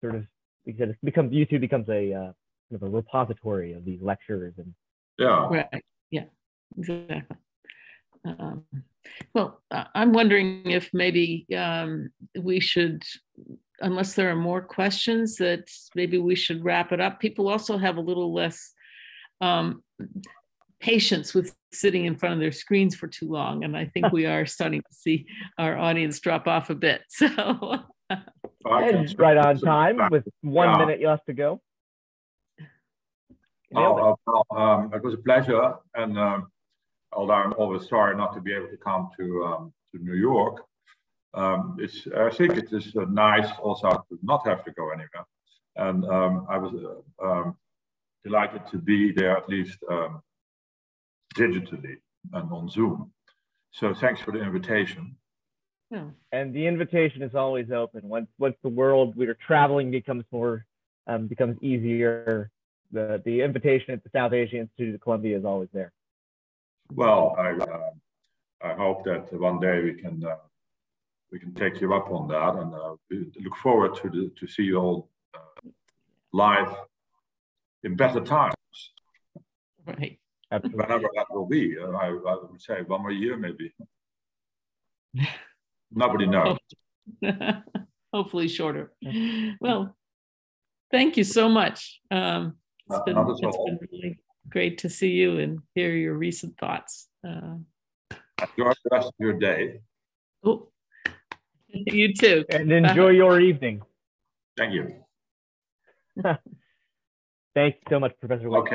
sort of, YouTube becomes a kind of a repository of these lectures and right, yeah, exactly. Well, I'm wondering if maybe we should, unless there are more questions, that maybe we should wrap it up. People also have a little less patience with sitting in front of their screens for too long. And I think we are starting to see our audience drop off a bit. So and right on time with 1 minute left to go. It was a pleasure. And although I'm always sorry not to be able to come to New York, I think it is nice also to not have to go anywhere. And I was delighted to be there, at least digitally and on Zoom. So thanks for the invitation. Yeah. And the invitation is always open. Once the world we're traveling becomes easier, the invitation at the South Asia Institute of Columbia is always there. Well, I hope that one day we can take you up on that, and we look forward to see you all live in better times. Right. Whenever that will be. I would say 1 more year, maybe. Nobody knows. Hopefully shorter. Well, thank you so much. It's been really great to see you and hear your recent thoughts. Enjoy the rest of your day. Oh, you too. And enjoy your evening. Thank you. Thank you so much, Professor Wink.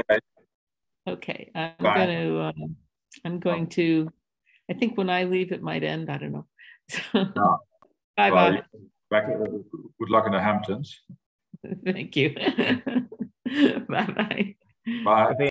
Okay. I'm going to, I think when I leave, it might end. I don't know. Bye-bye. Good luck in the Hamptons. Thank you. Bye-bye. Bye.